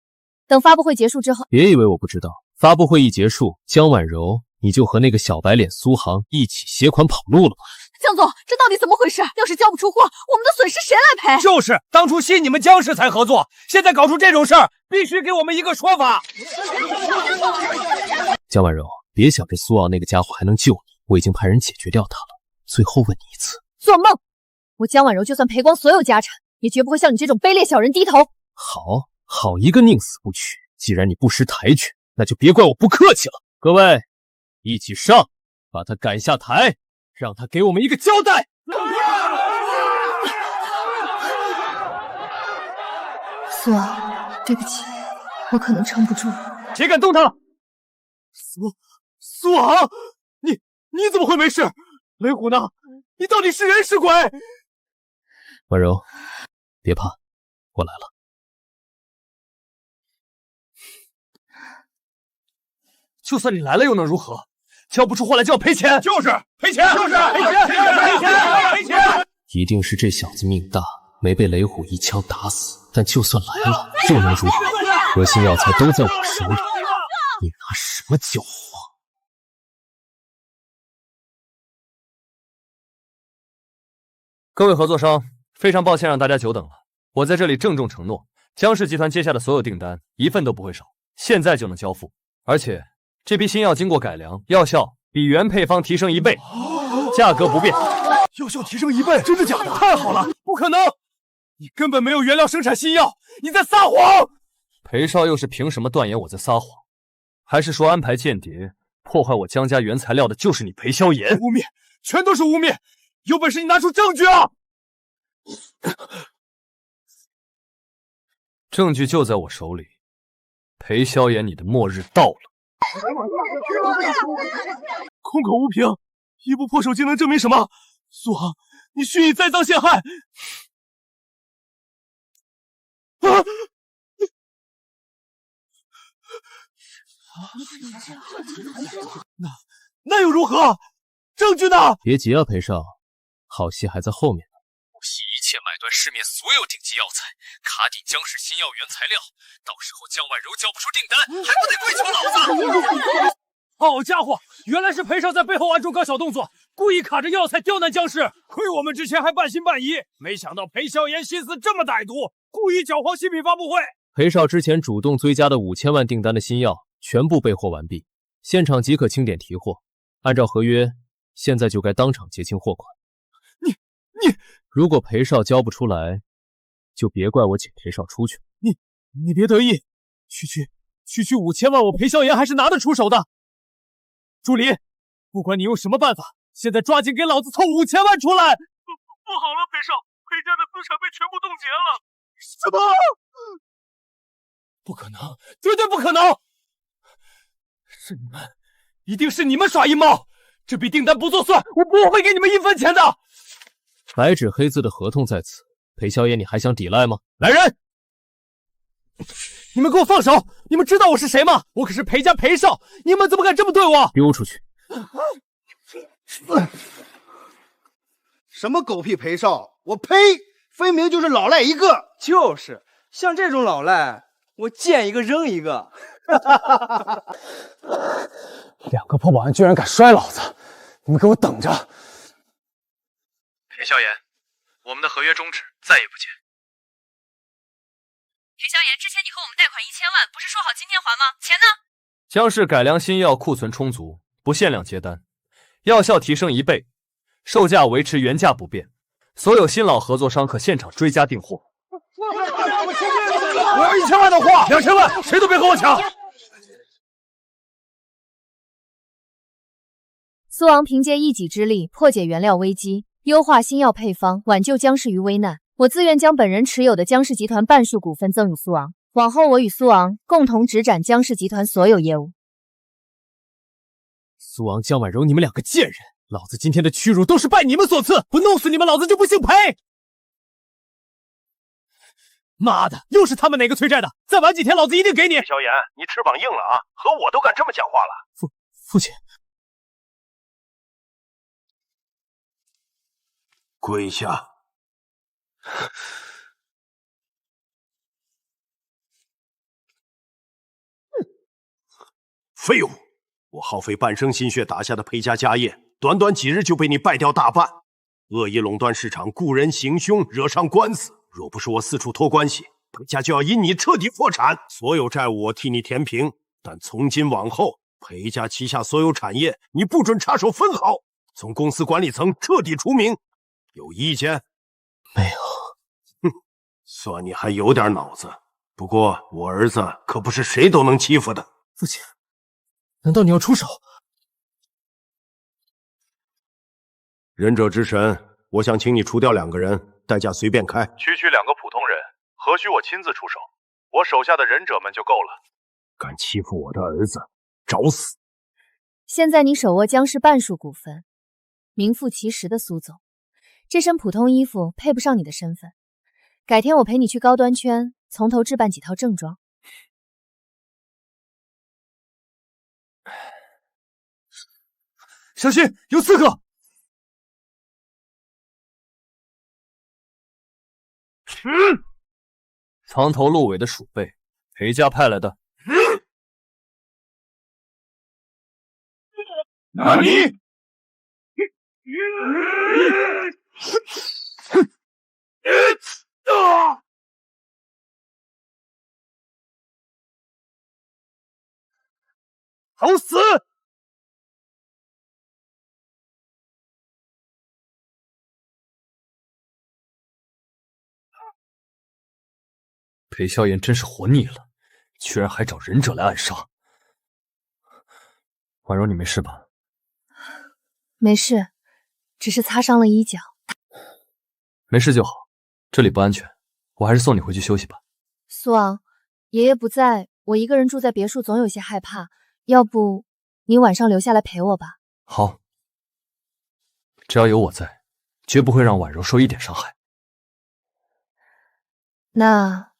等发布会结束之后，别以为我不知道，发布会一结束，江婉柔你就和那个小白脸苏杭一起携款跑路了吗？江总，这到底怎么回事？要是交不出货，我们的损失谁来赔？就是当初吸你们江氏才合作，现在搞出这种事儿，必须给我们一个说法。江婉柔，别想这苏傲那个家伙还能救你，我已经派人解决掉他了。最后问你一次，做梦！我江婉柔就算赔光所有家产，也绝不会向你这种卑劣小人低头。好一个宁死不屈！既然你不识抬举，那就别怪我不客气了。各位，一起上，把他赶下台，让他给我们一个交代。苏傲，对不起，我可能撑不住。谁敢动他？苏昂，你怎么会没事？雷虎呢？你到底是人是鬼？婉柔，别怕，我来了。就算你来了又能如何？交不出货来就要赔钱。就是赔钱，就是赔钱，赔钱！一定是这小子命大，没被雷虎一枪打死。但就算来了，又能如何？核心药材都在我手里，你拿什么搅和？各位合作商，非常抱歉让大家久等了，我在这里郑重承诺，江氏集团接下的所有订单一份都不会少，现在就能交付。而且这批新药经过改良，药效比原配方提升1倍，价格不变。药效提升1倍，真的假的？太好了！不可能，你根本没有原料生产新药，你在撒谎！裴少又是凭什么断言我在撒谎？还是说安排间谍破坏我江家原材料的就是你裴萧炎？污蔑，全都是污蔑！有本事你拿出证据啊！证据就在我手里，裴萧炎，你的末日到了！空口无凭，一步破手竟能证明什么？苏昂，你蓄意栽赃陷害！那又如何？证据呢？别急啊，裴少，好戏还在后面呢。不惜一切买断市面所有顶级药材，卡顶江氏新药原材料，到时候江婉柔交不出订单，还不得跪求老子？好家伙，原来是裴少在背后暗中搞小动作，故意卡着药材刁难江氏。亏我们之前还半信半疑，没想到裴萧炎心思这么歹毒，故意搅黄新品发布会。裴少之前主动追加的5000万订单的新药全部备货完毕，现场即可清点提货。按照合约，现在就该当场结清货款。你，如果裴少交不出来，就别怪我请裴少出去。你别得意，区5000万，我裴萧炎还是拿得出手的。朱林，不管你用什么办法，现在抓紧给老子凑5000万出来！不好了，裴少，裴家的资产被全部冻结了。什么？不可能，绝对不可能！是你们，一定是你们耍阴谋！这笔订单不作算，我不会给你们1分钱的！白纸黑字的合同在此，裴萧炎，你还想抵赖吗？来人！你们给我放手！你们知道我是谁吗？我可是裴家裴少，你们怎么敢这么对我？丢出去！什么狗屁裴少！我呸！分明就是老赖一个！就是，像这种老赖，我见一个扔一个。2个破保安居然敢摔老子！你们给我等着！裴萧炎，我们的合约终止，再也不见。裴萧炎，之前你和我们贷款1000万，不是说好今天还吗？钱呢？江氏改良新药库存充足，不限量接单，药效提升1倍，售价维持原价不变。所有新老合作商可现场追加订货。我要1000万的货，2000万，谁都别和我抢！苏昂凭借一己之力破解原料危机，优化新药配方，挽救江氏于危难。我自愿将本人持有的江氏集团半数股份赠与苏昂，往后我与苏昂共同执掌江氏集团所有业务。苏昂、江婉柔，你们2个贱人！老子今天的屈辱都是拜你们所赐，不弄死你们，老子就不姓裴！妈的，又是他们哪个催债的？再晚几天，老子一定给你！萧炎，你翅膀硬了啊，和我都敢这么讲话了。父亲，跪下！废物！我耗费半生心血打下的裴家家业，短短几日就被你败掉大半，恶意垄断市场，雇人行凶，惹上官司。若不是我四处托关系，裴家就要因你彻底破产。所有债务我替你填平，但从今往后，裴家旗下所有产业你不准插手分毫，从公司管理层彻底除名。有意见？没有。哼，算你还有点脑子。不过我儿子可不是谁都能欺负的。父亲，难道你要出手？忍者之神，我想请你除掉2个人，代价随便开。区2个普通人，何须我亲自出手？我手下的忍者们就够了。敢欺负我的儿子，找死！现在你手握江氏半数股份，名副其实的苏总。这身普通衣服配不上你的身份，改天我陪你去高端圈，从头置办几套正装。小心，有刺客！藏头露尾的鼠辈，裴家派来的。纳尼？好死！裴萧炎真是活腻了，居然还找忍者来暗杀。婉柔，你没事吧？没事，只是擦伤了衣角。没事就好，这里不安全，我还是送你回去休息吧。苏昂，爷爷不在，我一个人住在别墅总有些害怕，要不你晚上留下来陪我吧？好，只要有我在，绝不会让婉柔受一点伤害。那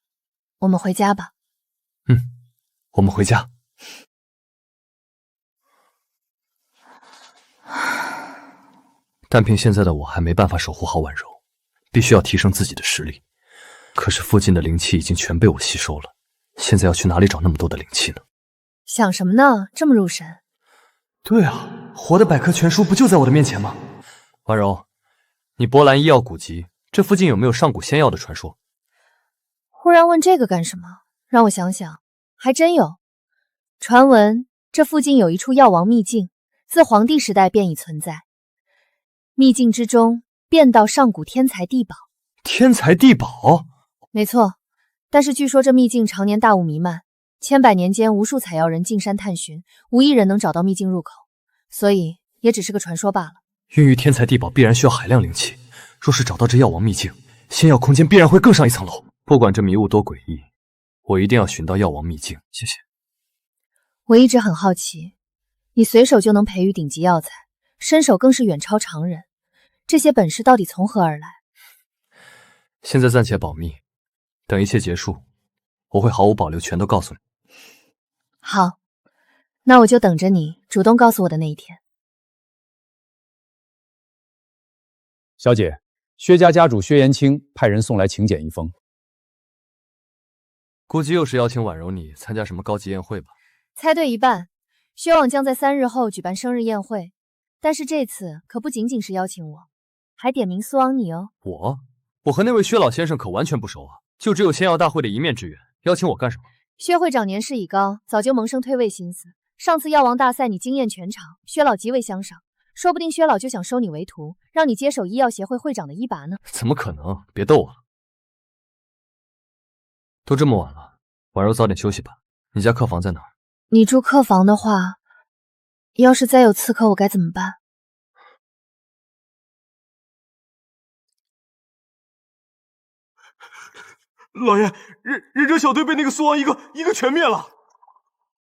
我们回家吧。我们回家。但凭现在的我还没办法守护好婉柔，必须要提升自己的实力。可是附近的灵气已经全被我吸收了，现在要去哪里找那么多的灵气呢？想什么呢？这么入神。对啊，活的百科全书不就在我的面前吗？婉柔，你博兰医药古籍，这附近有没有上古仙药的传说？忽然问这个干什么？让我想想，还真有。传闻这附近有一处药王秘境，自黄帝时代便已存在。秘境之中遍道上古天才地宝。天才地宝？没错，但是据说这秘境常年大雾弥漫，千百年间无数采药人进山探寻，无一人能找到秘境入口，所以也只是个传说罢了。孕育天才地宝必然需要海量灵气，若是找到这药王秘境，仙药空间必然会更上一层楼。不管这迷雾多诡异，我一定要寻到药王秘境。谢谢。我一直很好奇，你随手就能培育顶级药材，身手更是远超常人，这些本事到底从何而来？现在暂且保密，等一切结束，我会毫无保留全都告诉你。好，那我就等着你主动告诉我的那一天。小姐，薛家家主薛延青派人送来请柬一封。估计又是邀请婉柔你参加什么高级宴会吧？猜对一半，薛往将在3日后举办生日宴会，但是这次可不仅仅是邀请我，还点名苏昂你哦。我和那位薛老先生可完全不熟啊，就只有仙药大会的一面之缘，邀请我干什么？薛会长年事已高，早就萌生退位心思。上次药王大赛你惊艳全场，薛老极为欣赏，说不定薛老就想收你为徒，让你接手医药协会会长的一拔呢。怎么可能？别逗我了。都这么晚了，婉柔早点休息吧。你家客房在哪儿？你住客房的话，要是再有刺客，我该怎么办？老爷，忍者小队被那个苏王一个全灭了。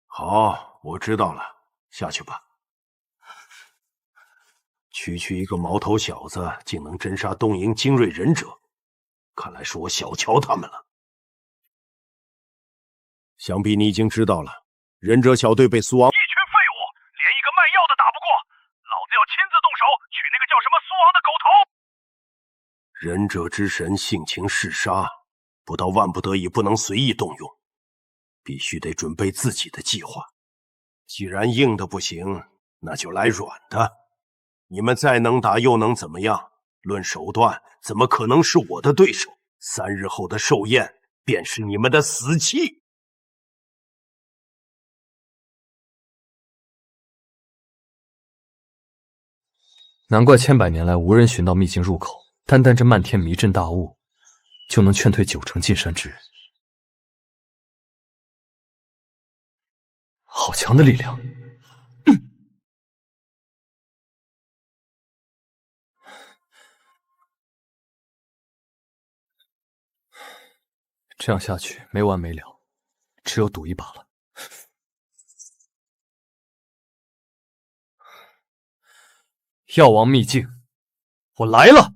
好，我知道了，下去吧。区一个毛头小子，竟能针杀东瀛精锐忍者，看来是我小瞧他们了。想必你已经知道了，忍者小队被苏王一群废物，连一个卖药的打不过，老子要亲自动手取那个叫什么苏王的狗头。忍者之神性情嗜杀，不到万不得已不能随意动用，必须得准备自己的计划。既然硬的不行，那就来软的。你们再能打又能怎么样？论手段，怎么可能是我的对手？3日后的寿宴便是你们的死期。难怪千百年来无人寻到秘境入口，单单这漫天迷阵大雾，就能劝退90进山之人。好强的力量！这样下去没完没了，只有赌一把了。药王秘境，我来了！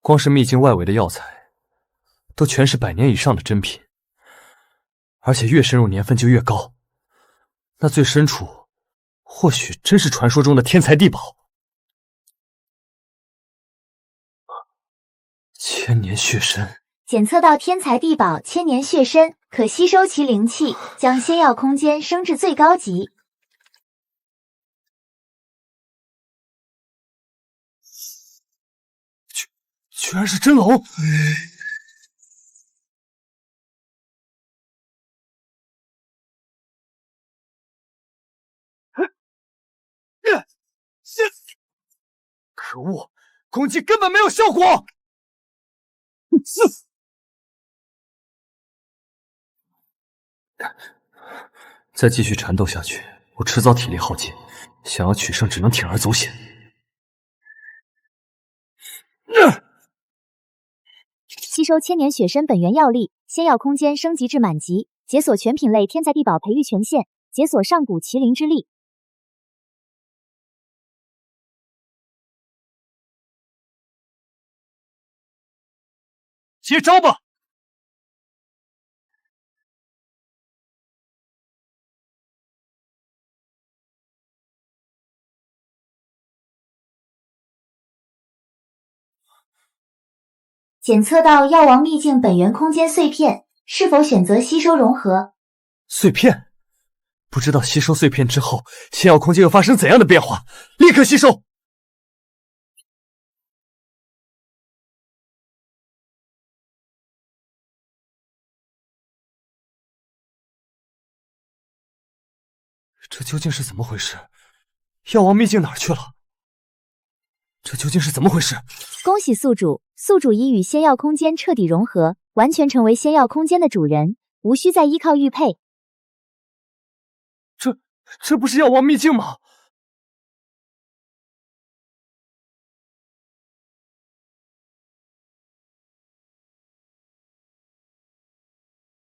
光是秘境外围的药材，都全是100年以上的珍品，而且越深入年份就越高。那最深处，或许真是传说中的天才地宝。千年血参。检测到天才地宝千年血参，可吸收其灵气，将仙药空间升至最高级。居然是真龙！可恶，攻击根本没有效果！再继续缠斗下去，我迟早体力耗尽，想要取胜只能铤而走险。吸收千年雪参本源药力，仙药空间升级至满级，解锁全品类天才地宝培育权限，解锁上古麒麟之力。接招吧！检测到药王秘境本源空间碎片，是否选择吸收融合？碎片？不知道吸收碎片之后，仙药空间又发生怎样的变化？立刻吸收！这究竟是怎么回事？药王秘境哪儿去了？这究竟是怎么回事？恭喜宿主，宿主已与仙药空间彻底融合，完全成为仙药空间的主人，无需再依靠玉佩。这不是药王秘境吗？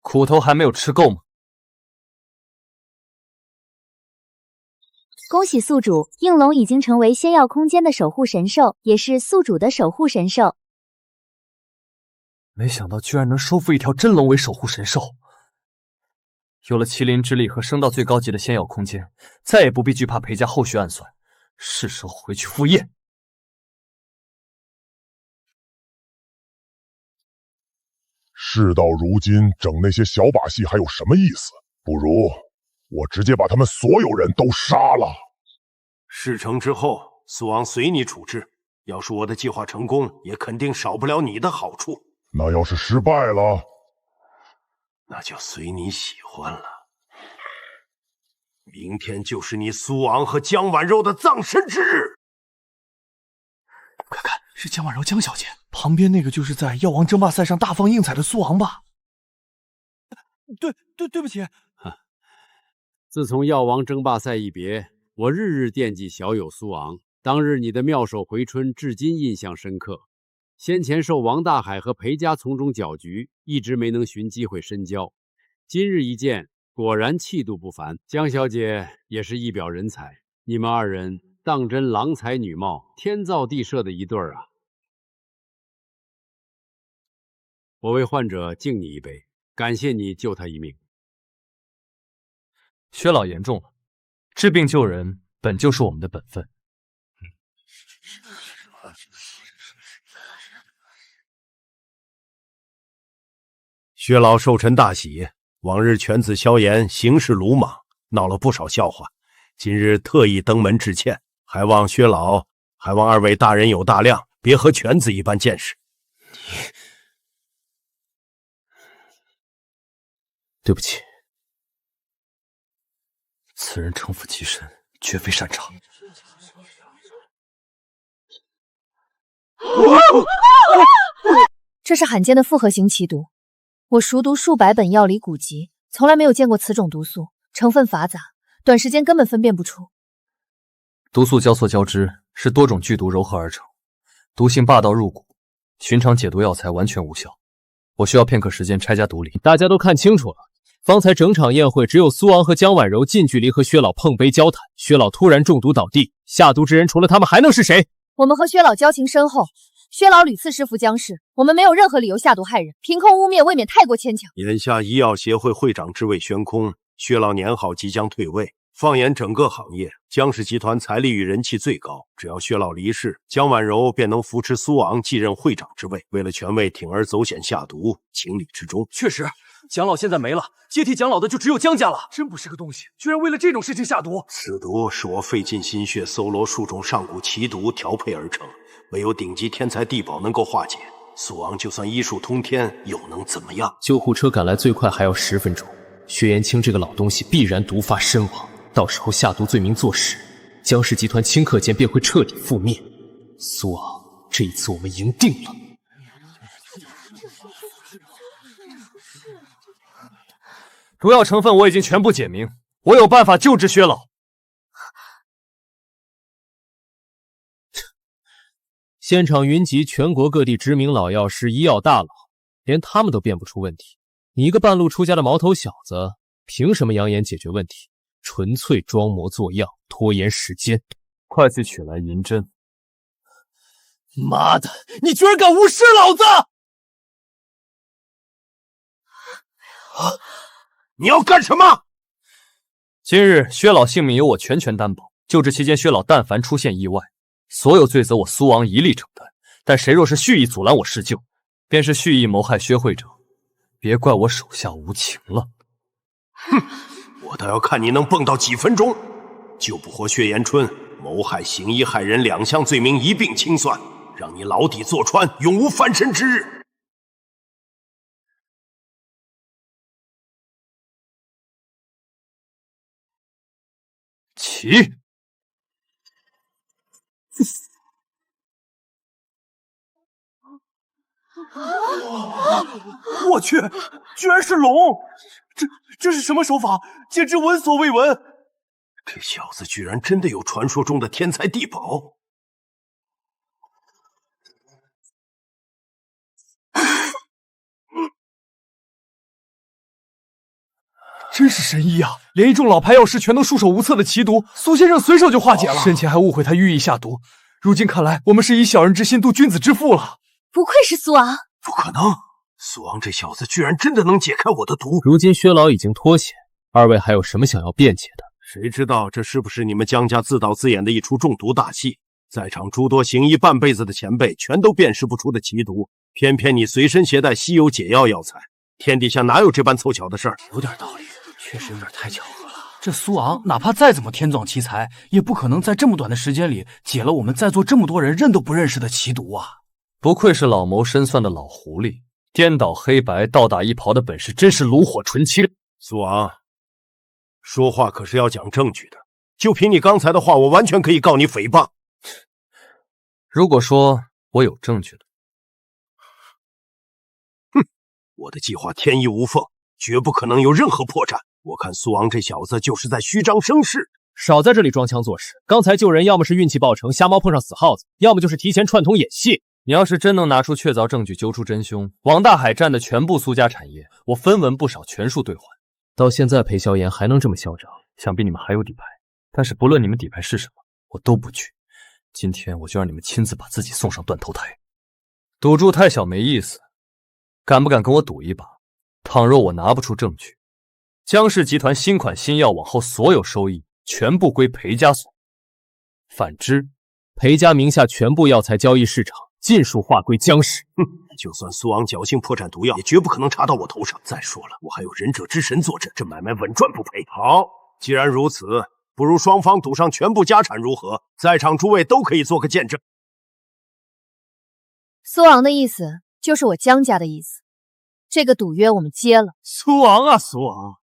苦头还没有吃够吗？恭喜宿主，应龙已经成为仙药空间的守护神兽，也是宿主的守护神兽。没想到居然能收服一条真龙为守护神兽。有了麒麟之力和升到最高级的仙药空间，再也不必惧怕裴家后续暗算，是时候回去赴宴。事到如今，整那些小把戏还有什么意思？不如我直接把他们所有人都杀了。事成之后，苏王随你处置。要是我的计划成功，也肯定少不了你的好处。那要是失败了，那就随你喜欢了。明天就是你苏王和江婉柔的葬身之日。快看，是江婉柔江小姐，旁边那个就是在药王争霸赛上大放异彩的苏王吧？对不起。自从药王争霸赛一别，我日日惦记小友苏昂。当日你的妙手回春，至今印象深刻。先前受王大海和裴家从中搅局，一直没能寻机会深交。今日一见，果然气度不凡。江小姐也是一表人才，你们二人当真郎才女貌，天造地设的一对儿啊！我为患者敬你一杯，感谢你救他一命。薛老言重了，治病救人本就是我们的本分。薛老受臣大喜，往日犬子萧炎行事鲁莽，闹了不少笑话，今日特意登门致歉，还望二位大人有大量，别和犬子一般见识。对不起，此人城府极深，绝非善茬。这是罕见的复合型奇毒，我熟读数百本药理古籍，从来没有见过此种毒素，成分繁杂，短时间根本分辨不出。毒素交错交织，是多种剧毒糅合而成，毒性霸道入骨，寻常解毒药材完全无效。我需要片刻时间拆家毒理。大家都看清楚了，方才整场宴会只有苏昂和江婉柔近距离和薛老碰杯交谈，薛老突然中毒倒地，下毒之人除了他们还能是谁？我们和薛老交情深厚，薛老屡次师服江氏，我们没有任何理由下毒害人，凭空污蔑未免太过牵强。眼下医药协会会长之位悬空，薛老年号即将退位。放眼整个行业，江氏集团财力与人气最高，只要薛老离世，江婉柔便能扶持苏昂继任会长之位。为了权位铤而走险下毒，情理之中。确实，蒋老现在没了，接替蒋老的就只有江家了。真不是个东西，居然为了这种事情下毒。此毒是我费尽心血搜罗数种上古奇毒调配而成，唯有顶级天才地宝能够化解。苏昂就算医术通天，又能怎么样？救护车赶来最快还要10分钟，薛延青这个老东西必然毒发身亡。到时候下毒罪名坐实，江氏集团顷刻间便会彻底覆灭。苏昂，这一次我们赢定了。毒药成分我已经全部解明，我有办法救治薛老。现场云集全国各地知名老药师、医药大佬，连他们都辨不出问题。你一个半路出家的毛头小子，凭什么扬言解决问题？纯粹装模作样，拖延时间。快去取来银针！妈的，你居然敢无视老子！你要干什么？今日薛老性命由我全权担保，救治期间薛老但凡出现意外，所有罪责我苏昂一力承担。但谁若是蓄意阻拦我施救，便是蓄意谋害薛会长，别怪我手下无情了。哼，我倒要看你能蹦到几分钟！救不活薛延春，谋害、行医害人两项罪名一并清算，让你牢底坐穿，永无翻身之日。起！我去，居然是龙！这是什么手法？简直闻所未闻！这小子居然真的有传说中的天才地宝！真是神医啊！连一众老牌药师全都束手无策的奇毒，苏先生随手就化解了。先前还误会他寓意下毒，如今看来我们是以小人之心度君子之腹了。不愧是苏昂，不可能！苏昂这小子居然真的能解开我的毒。如今薛老已经脱险，二位还有什么想要辩解的？谁知道这是不是你们江家自导自演的一出中毒大戏？在场诸多行医半辈子的前辈全都辨识不出的奇毒，偏偏你随身携带稀有解药药材，天底下哪有这般凑巧的事儿？有点道理，确实有点太巧合了。这苏昂哪怕再怎么天纵奇才，也不可能在这么短的时间里解了我们在座这么多人认都不认识的奇毒啊！不愧是老谋深算的老狐狸，颠倒黑白、倒打一耙的本事真是炉火纯青。苏昂，说话可是要讲证据的。就凭你刚才的话，我完全可以告你诽谤。如果说我有证据了，哼，我的计划天衣无缝，绝不可能有任何破绽。我看苏昂这小子就是在虚张声势。少在这里装腔作势！刚才救人要么是运气爆成，瞎猫碰上死耗子，要么就是提前串通演戏。你要是真能拿出确凿证据揪出真凶，王大海占的全部苏家产业，我分文不少全数兑换。到现在裴萧炎还能这么嚣张，想必你们还有底牌。但是不论你们底牌是什么，我都不去。今天我就让你们亲自把自己送上断头台。赌注太小没意思，敢不敢跟我赌一把？倘若我拿不出证据，江氏集团新款新药往后所有收益全部归裴家所。反之，裴家名下全部药材交易市场尽数划归江氏。哼，就算苏昂侥幸破产毒药，也绝不可能查到我头上。再说了，我还有忍者之神坐镇，这买卖稳赚不赔。好，既然如此，不如双方赌上全部家产如何？在场诸位都可以做个见证。苏昂的意思就是我江家的意思，这个赌约我们接了。苏昂啊，苏昂，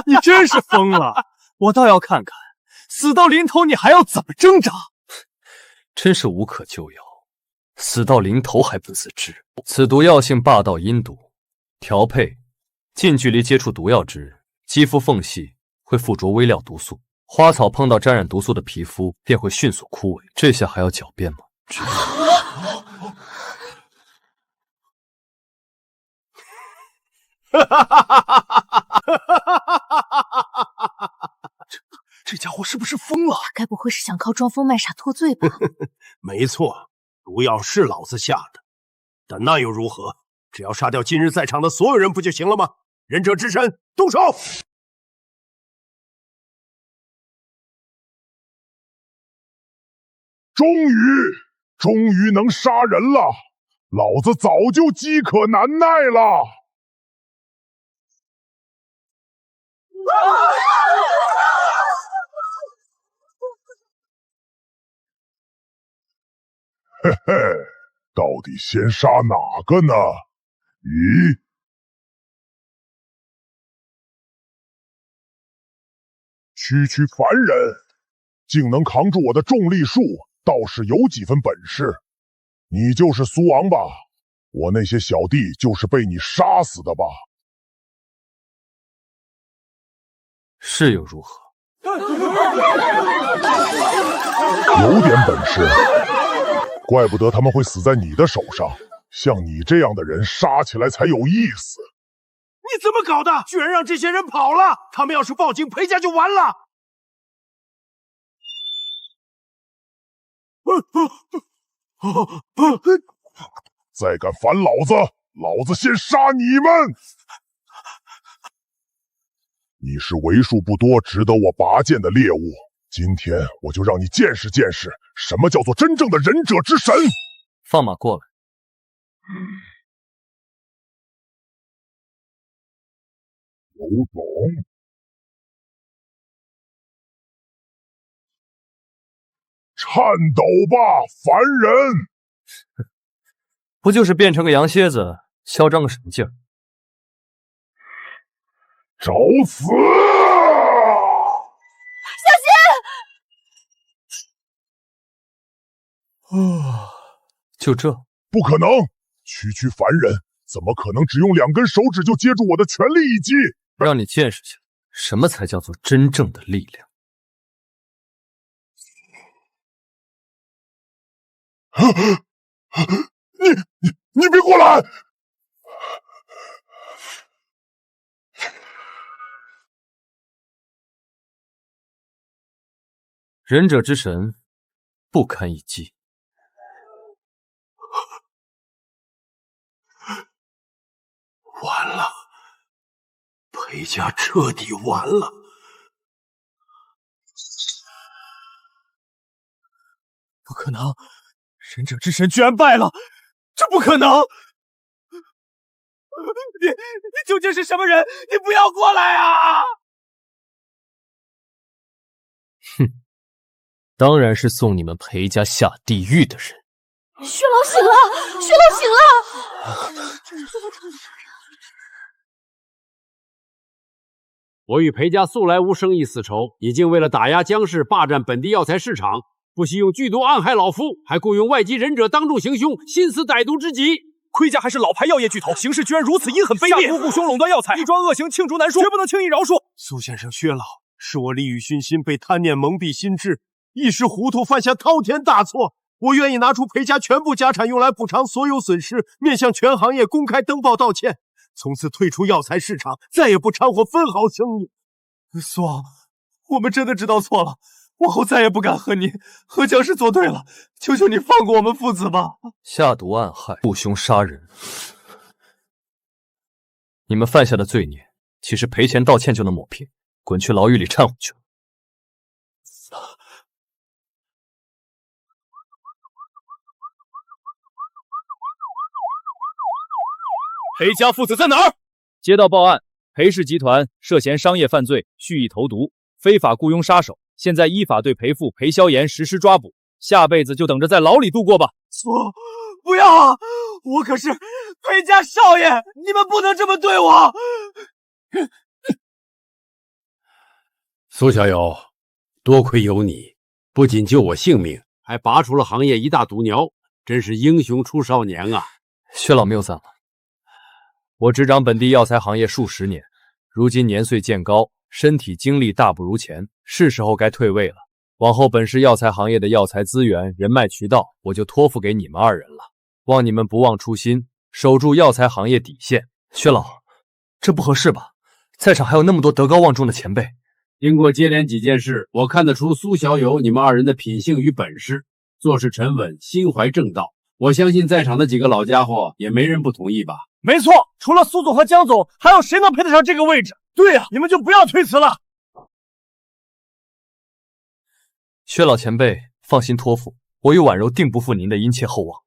你真是疯了！我倒要看看，死到临头你还要怎么挣扎？真是无可救药，死到临头还不自知。此毒药性霸道阴毒，调配近距离接触毒药之日，肌肤缝隙会附着微量毒素，花草碰到沾染毒素的皮肤便会迅速枯萎。这下还要狡辩吗？这家伙是不是疯了？他该不会是想靠装疯卖傻脱罪吧？没错，毒药是老子下的，但那又如何？只要杀掉今日在场的所有人不就行了吗？忍者之神，动手！终于能杀人了，老子早就饥渴难耐了。嘿嘿，到底先杀哪个呢？咦？区区凡人，竟能扛住我的重力术，倒是有几分本事。你就是苏昂吧？我那些小弟就是被你杀死的吧？是又如何？有点本事，怪不得他们会死在你的手上。像你这样的人，杀起来才有意思。你怎么搞的？居然让这些人跑了！他们要是报警，裴家就完了。再敢烦老子，老子先杀你们！你是为数不多值得我拔剑的猎物，今天我就让你见识见识什么叫做真正的忍者之神。放马过来。有种！颤抖吧，凡人！不就是变成个羊蝎子，嚣张个什么劲儿？找死！小心！就这？不可能！区区凡人怎么可能只用2根手指就接住我的全力一击？让你见识下什么才叫做真正的力量。你别过来！忍者之神，不堪一击。完了，裴家彻底完了。不可能，忍者之神居然败了，这不可能！你究竟是什么人？你不要过来啊！哼，当然是送你们裴家下地狱的人。薛老醒了，薛老醒了！我与裴家素来无生意死仇，已经为了打压江氏，霸占本地药材市场，不惜用剧毒暗害老夫，还雇佣外籍忍者当众行凶，心思歹毒之极。盔甲还是老牌药业巨头，行事居然如此阴狠卑劣，下毒雇凶垄断药材，一桩恶行罄竹难书，绝不能轻易饶恕。苏先生、薛老，是我利欲熏心，被贪念蒙蔽心智，一时糊涂，犯下滔天大错。我愿意拿出裴家全部家产用来补偿所有损失，面向全行业公开登报道歉，从此退出药材市场，再也不掺和分毫生意。苏昂，我们真的知道错了，往后再也不敢和你和江氏作对了，求求你放过我们父子吧！下毒暗害，雇凶杀人，你们犯下的罪孽，岂是赔钱道歉就能抹平？滚去牢狱里忏悔去！裴家父子在哪儿？接到报案，裴氏集团涉嫌商业犯罪，蓄意投毒，非法雇佣杀手，现在依法对裴父裴萧炎实施抓捕，下辈子就等着在牢里度过吧。不要啊！我可是裴家少爷，你们不能这么对我。苏小友，多亏有你，不仅救我性命，还拔除了行业一大毒苗，真是英雄出少年啊！薛老谬赞了。我执掌本地药材行业数十年，如今年岁渐高，身体精力大不如前，是时候该退位了。往后本市药材行业的药材资源、人脉渠道，我就托付给你们2人了。望你们不忘初心，守住药材行业底线。薛老，这不合适吧？在场还有那么多德高望重的前辈。经过接连几件事，我看得出苏小友你们2人的品性与本事，做事沉稳，心怀正道。我相信在场的几个老家伙也没人不同意吧？没错，除了苏总和江总，还有谁能配得上这个位置？对呀，你们就不要推辞了。薛老前辈，放心托付，我与婉柔定不负您的殷切厚望。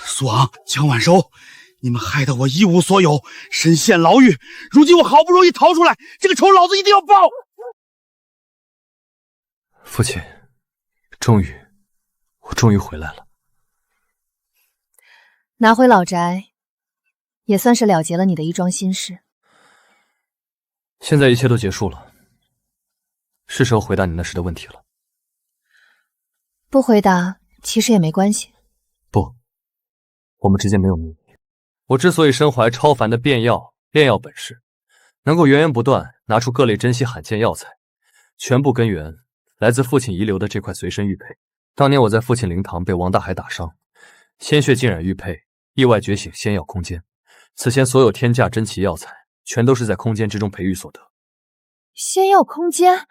苏昂、江婉柔，你们害得我一无所有，身陷牢狱。如今我好不容易逃出来，这个仇老子一定要报！父亲，我终于回来了。拿回老宅，也算是了结了你的一桩心事。现在一切都结束了，是时候回答你那时的问题了。不回答其实也没关系。不，我们之间没有秘密。我之所以身怀超凡的炼药本事，能够源源不断拿出各类珍稀罕见药材，全部根源来自父亲遗留的这块随身玉佩。当年我在父亲灵堂被王大海打伤，鲜血浸染玉佩，意外觉醒仙药空间。此前所有天价珍奇药材，全都是在空间之中培育所得。仙药空间？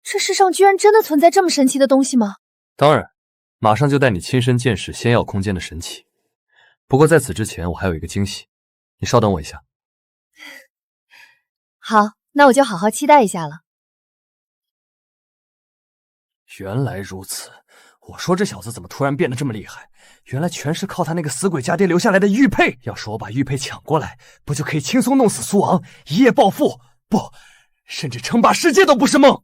这世上居然真的存在这么神奇的东西吗？当然，马上就带你亲身见识仙药空间的神奇。不过在此之前，我还有一个惊喜，你稍等我一下。好，那我就好好期待一下了。原来如此，我说这小子怎么突然变得这么厉害？原来全是靠他那个死鬼家爹留下来的玉佩。要是我把玉佩抢过来，不就可以轻松弄死苏昂，一夜暴富？不，甚至称霸世界都不是梦。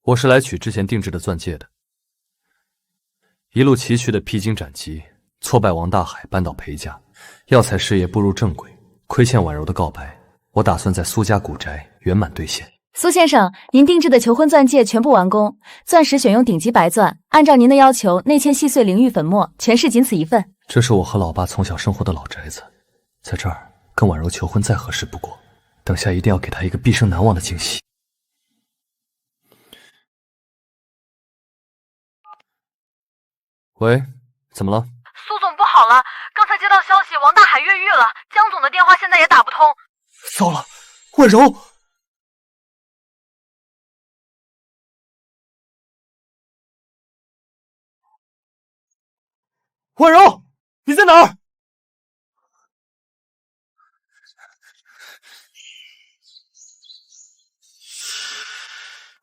我是来取之前定制的钻戒的。一路崎岖的披荆斩棘，挫败王大海，扳倒裴家，药材事业步入正轨。亏欠婉柔的告白，我打算在苏家古宅圆满兑现。苏先生，您定制的求婚钻戒全部完工，钻石选用顶级白钻，按照您的要求内嵌细碎灵玉粉末，全是仅此一份。这是我和老爸从小生活的老宅子，在这儿跟婉柔求婚再合适不过。等下一定要给她一个毕生难忘的惊喜。喂，怎么了？苏总不好了，刚才接到消息，王大海越狱了，江总的电话现在也打不通。糟了，婉柔！婉柔，你在哪儿？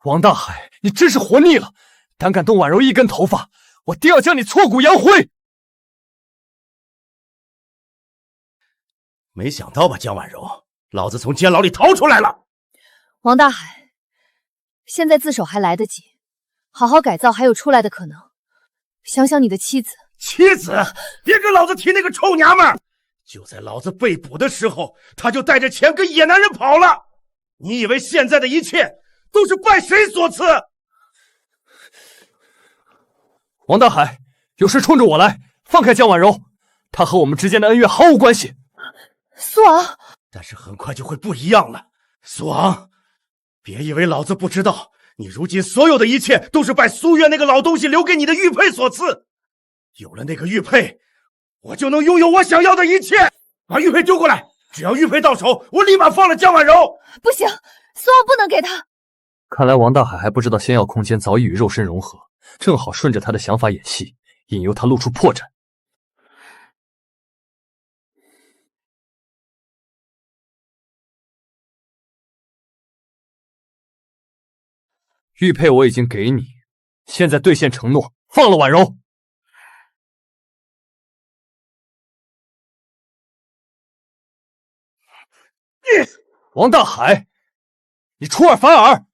王大海，你真是活腻了！胆敢动婉柔一根头发，我定要将你挫骨扬灰！没想到吧，江婉柔，老子从监牢里逃出来了！王大海，现在自首还来得及，好好改造还有出来的可能。想想你的妻子。妻子，别跟老子提那个臭娘们儿！就在老子被捕的时候，她就带着钱跟野男人跑了。你以为现在的一切都是拜谁所赐？王大海，有事冲着我来，放开江婉柔，她和我们之间的恩怨毫无关系。苏昂，但是很快就会不一样了。苏昂，别以为老子不知道，你如今所有的一切都是拜苏月那个老东西留给你的玉佩所赐。有了那个玉佩，我就能拥有我想要的一切。把玉佩丢过来，只要玉佩到手，我立马放了江婉柔。不行，苏昂不能给他。看来王大海还不知道仙药空间早已与肉身融合，正好顺着他的想法演戏，引诱他露出破绽。玉佩我已经给你，现在兑现承诺，放了婉柔。王大海，你出尔反尔！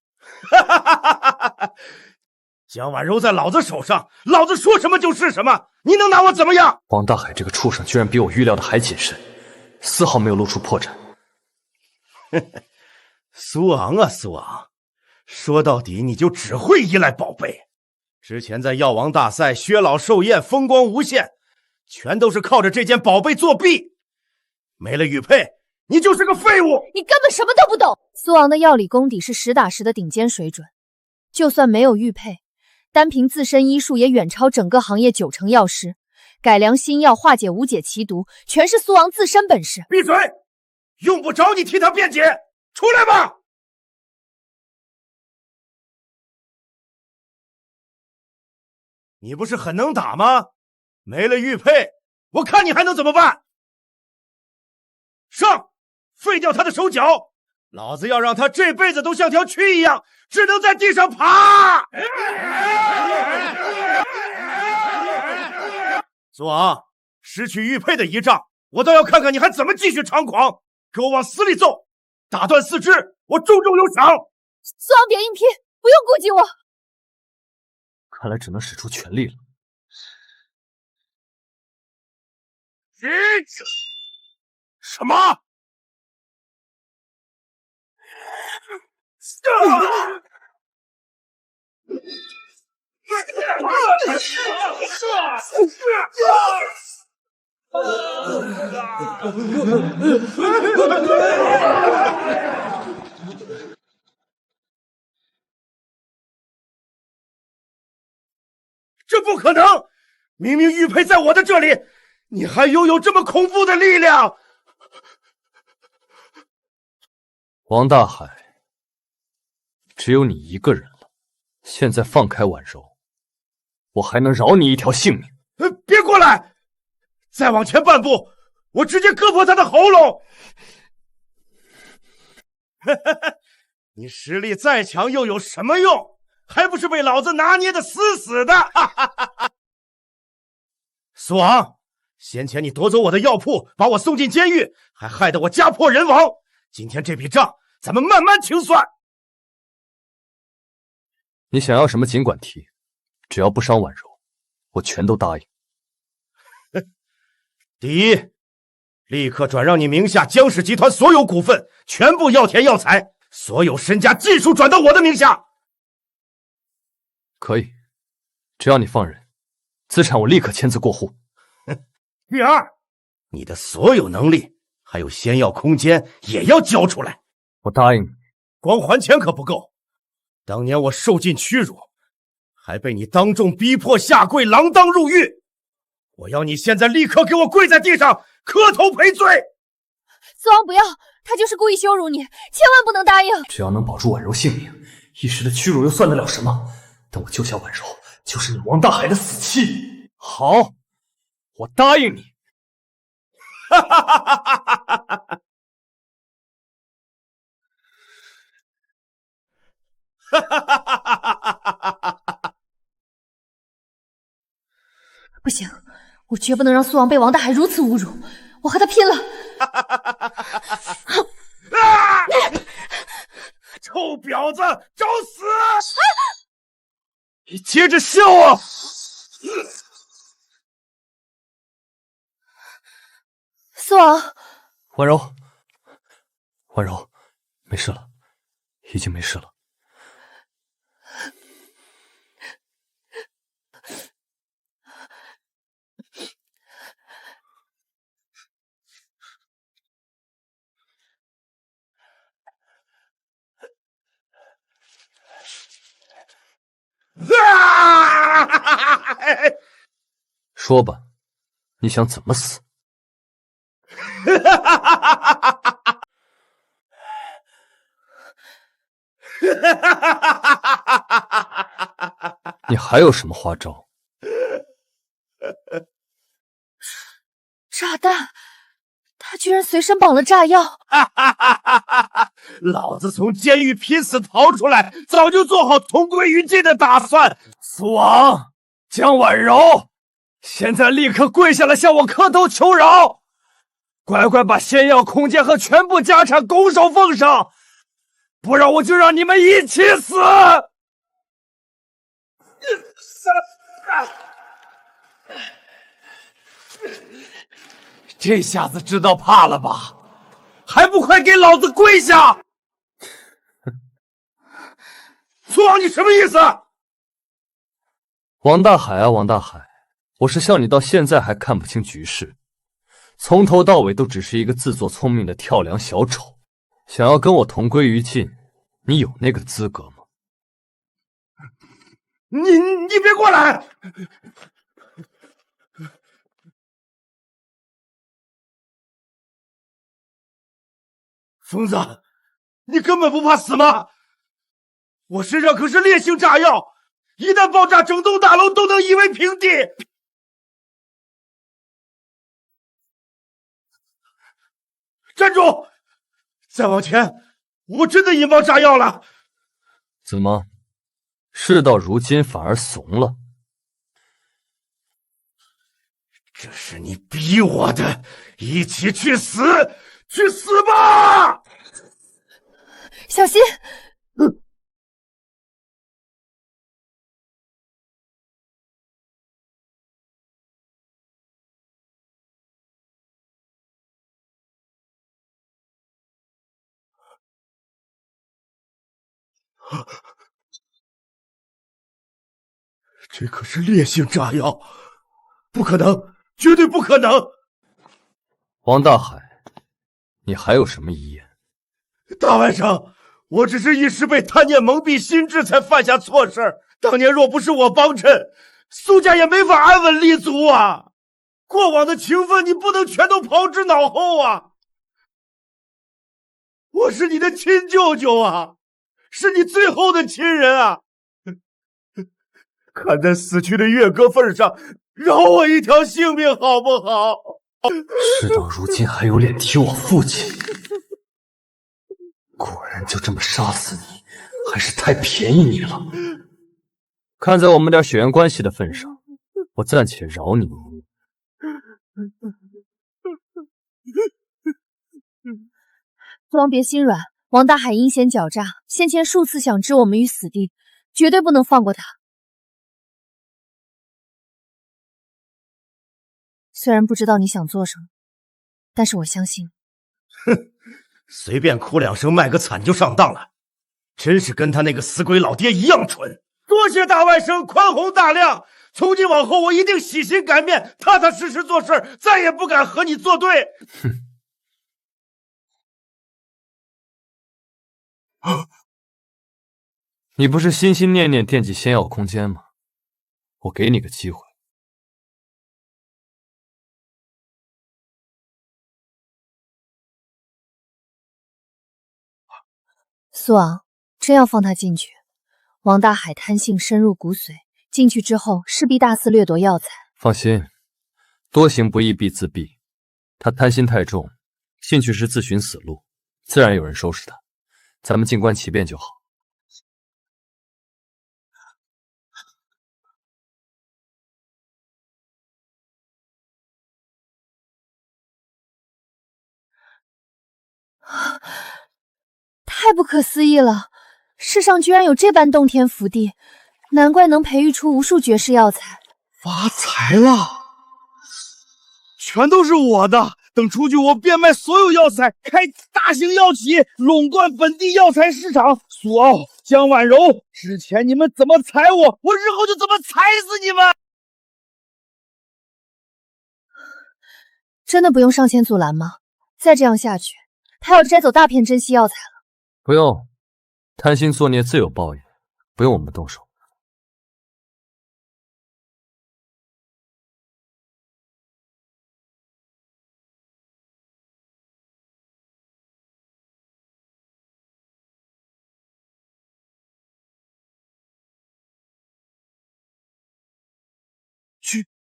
江婉柔在老子手上，老子说什么就是什么，你能拿我怎么样？王大海这个畜生居然比我预料的还谨慎，丝毫没有露出破绽。苏昂啊苏昂，说到底你就只会依赖宝贝。之前在药王大赛薛老寿宴风光无限，全都是靠着这件宝贝作弊。没了玉佩，你就是个废物！你根本什么都不懂。苏昂的药理功底是实打实的顶尖水准，就算没有玉佩，单凭自身医术也远超整个行业90%药师。改良新药、化解无解奇毒，全是苏昂自身本事。闭嘴！用不着你替他辩解，出来吧！你不是很能打吗？没了玉佩，我看你还能怎么办？上！废掉他的手脚，老子要让他这辈子都像条蛆一样，只能在地上爬。苏昂，失去玉佩的一仗，我倒要看看你还怎么继续猖狂！给我往死里揍，打断四肢，我重重有赏。苏昂别硬拼，不用顾及我。看来只能使出全力了。什么？这不可能！明明玉佩在我的这里，你还拥有这么恐怖的力量！王大海，只有你一个人了。现在放开婉柔，我还能饶你一条性命。别过来！再往前半步，我直接割破他的喉咙！你实力再强又有什么用？还不是被老子拿捏的死死的！苏昂，先前你夺走我的药铺，把我送进监狱，还害得我家破人亡。今天这笔账，咱们慢慢清算。你想要什么尽管提，只要不伤婉柔，我全都答应。第一，立刻转让你名下江氏集团所有股份，全部药田药材，所有身家尽数转到我的名下。可以，只要你放人，资产我立刻签字过户。第二，你的所有能力还有仙药空间也要交出来。我答应你。光还钱可不够，当年我受尽屈辱，还被你当众逼迫下跪，锒铛入狱。我要你现在立刻给我跪在地上磕头赔罪。苏昂，不要，他就是故意羞辱你，千万不能答应。只要能保住婉柔性命，一时的屈辱又算得了什么？等我救下婉柔，就是你王大海的死期。好，我答应你。不行，我绝不能让苏昂被王大海如此侮辱，我和他拼了！臭婊子，找死！你接着笑啊！苏昂，婉柔，婉柔，没事了，已经没事了。说吧，你想怎么死？你还有什么花招？炸弹，他居然随身绑了炸药！老子从监狱拼死逃出来，早就做好同归于尽的打算。苏昂，江婉柔，现在立刻跪下来向我磕头求饶，乖乖把仙药空间和全部家产拱手奉上，不然我就让你们一起死！这下子知道怕了吧？还不快给老子跪下！苏昂，你什么意思？王大海啊，王大海，我是笑你到现在还看不清局势，从头到尾都只是一个自作聪明的跳梁小丑。想要跟我同归于尽，你有那个资格吗？你别过来！疯子，你根本不怕死吗？我身上可是烈性炸药，一旦爆炸，整栋大楼都能夷为平地。站住！再往前，我真的引爆炸药了。怎么，事到如今反而怂了？这是你逼我的，一起去死！去死吧！小心！这可是烈性炸药，不可能，绝对不可能！王大海，你还有什么遗言？大外甥，我只是一时被贪念蒙蔽心智，才犯下错事。当年若不是我帮衬，苏家也没法安稳立足啊！过往的情分，你不能全都抛之脑后啊！我是你的亲舅舅啊，是你最后的亲人啊！看在死去的月哥份上，饶我一条性命好不好？事到如今还有脸提我父亲？果然就这么杀死你，还是太便宜你了。看在我们点血缘关系的份上，我暂且饶你。父王别心软，王大海阴险狡诈，先前数次想置我们于死地，绝对不能放过他。虽然不知道你想做什么，但是我相信。哼，随便哭两声卖个惨就上当了，真是跟他那个死鬼老爹一样蠢。多谢大外甥宽宏大量，从今往后我一定洗心改面，踏踏实实做事，再也不敢和你作对。哼。你不是心心念念惦记仙药空间吗？我给你个机会。苏昂，真要放他进去？王大海贪性深入骨髓，进去之后势必大肆掠夺药材。放心，多行不义必自毙。他贪心太重，进去时自寻死路，自然有人收拾他。咱们静观其变就好。太不可思议了！世上居然有这般洞天福地，难怪能培育出无数绝世药材。发财了，全都是我的。等出去，我变卖所有药材，开大型药企，垄断本地药材市场。苏傲、江婉柔，之前你们怎么踩我，我日后就怎么踩死你们！真的不用上前阻拦吗？再这样下去，他要摘走大片珍稀药材了。不用，贪心作孽自有报应，不用我们动手。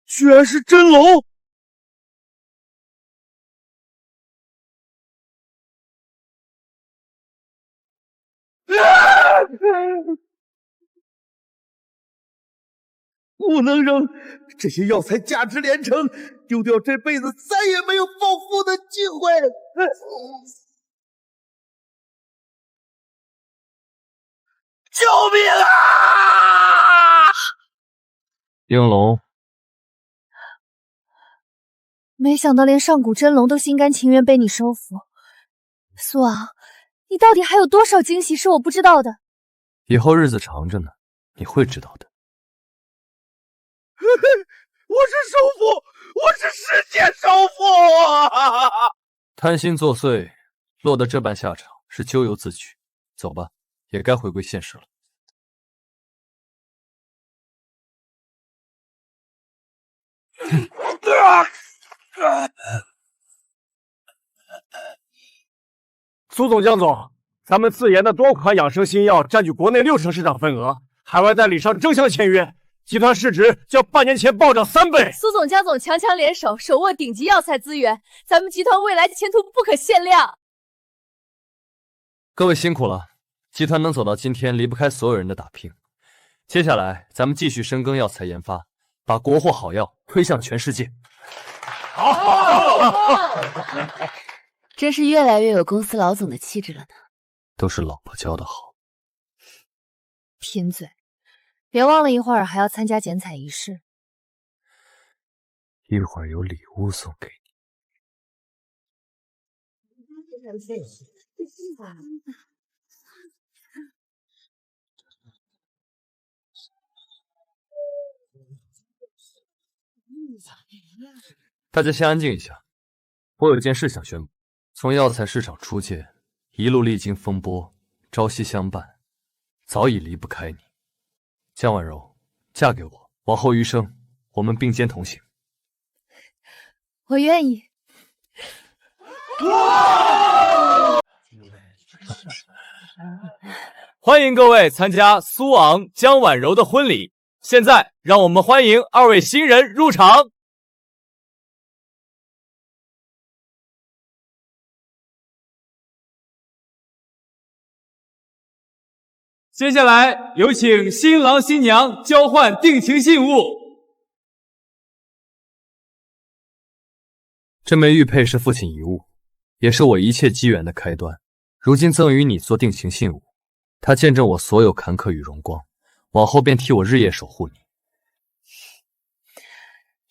居然是真龙！不能扔，这些药材价值连城，丢掉这辈子再也没有暴富的机会。救命啊！应龙，没想到连上古真龙都心甘情愿被你收服。苏昂，你到底还有多少惊喜是我不知道的？以后日子长着呢，你会知道的。我是首富，我是世界首富！贪心作祟，落得这般下场，是咎由自取。走吧，也该回归现实了。苏总、江总，咱们自研的多款养生新药占据国内60%市场份额，海外代理商争相签约，集团市值较半年前暴涨3倍。苏总、江总强强联手，手握顶级药材资源，咱们集团未来前途不可限量。各位辛苦了，集团能走到今天，离不开所有人的打拼。接下来，咱们继续深耕药材研发，把国货好药推向全世界。真是越来越有公司老总的气质了呢。都是老婆教的好。贫嘴，别忘了一会儿还要参加剪彩仪式。一会儿有礼物送给你。大家先安静一下，我有件事想宣布。从药材市场出界，一路历经风波，朝夕相伴，早已离不开你。江婉柔，嫁给我，往后余生，我们并肩同行。我愿意。欢迎各位参加苏昂、江婉柔的婚礼。现在，让我们欢迎2位新人入场。接下来，有请新郎新娘交换定情信物。这枚玉佩是父亲遗物，也是我一切机缘的开端。如今赠予你做定情信物，它见证我所有坎坷与荣光，往后便替我日夜守护你。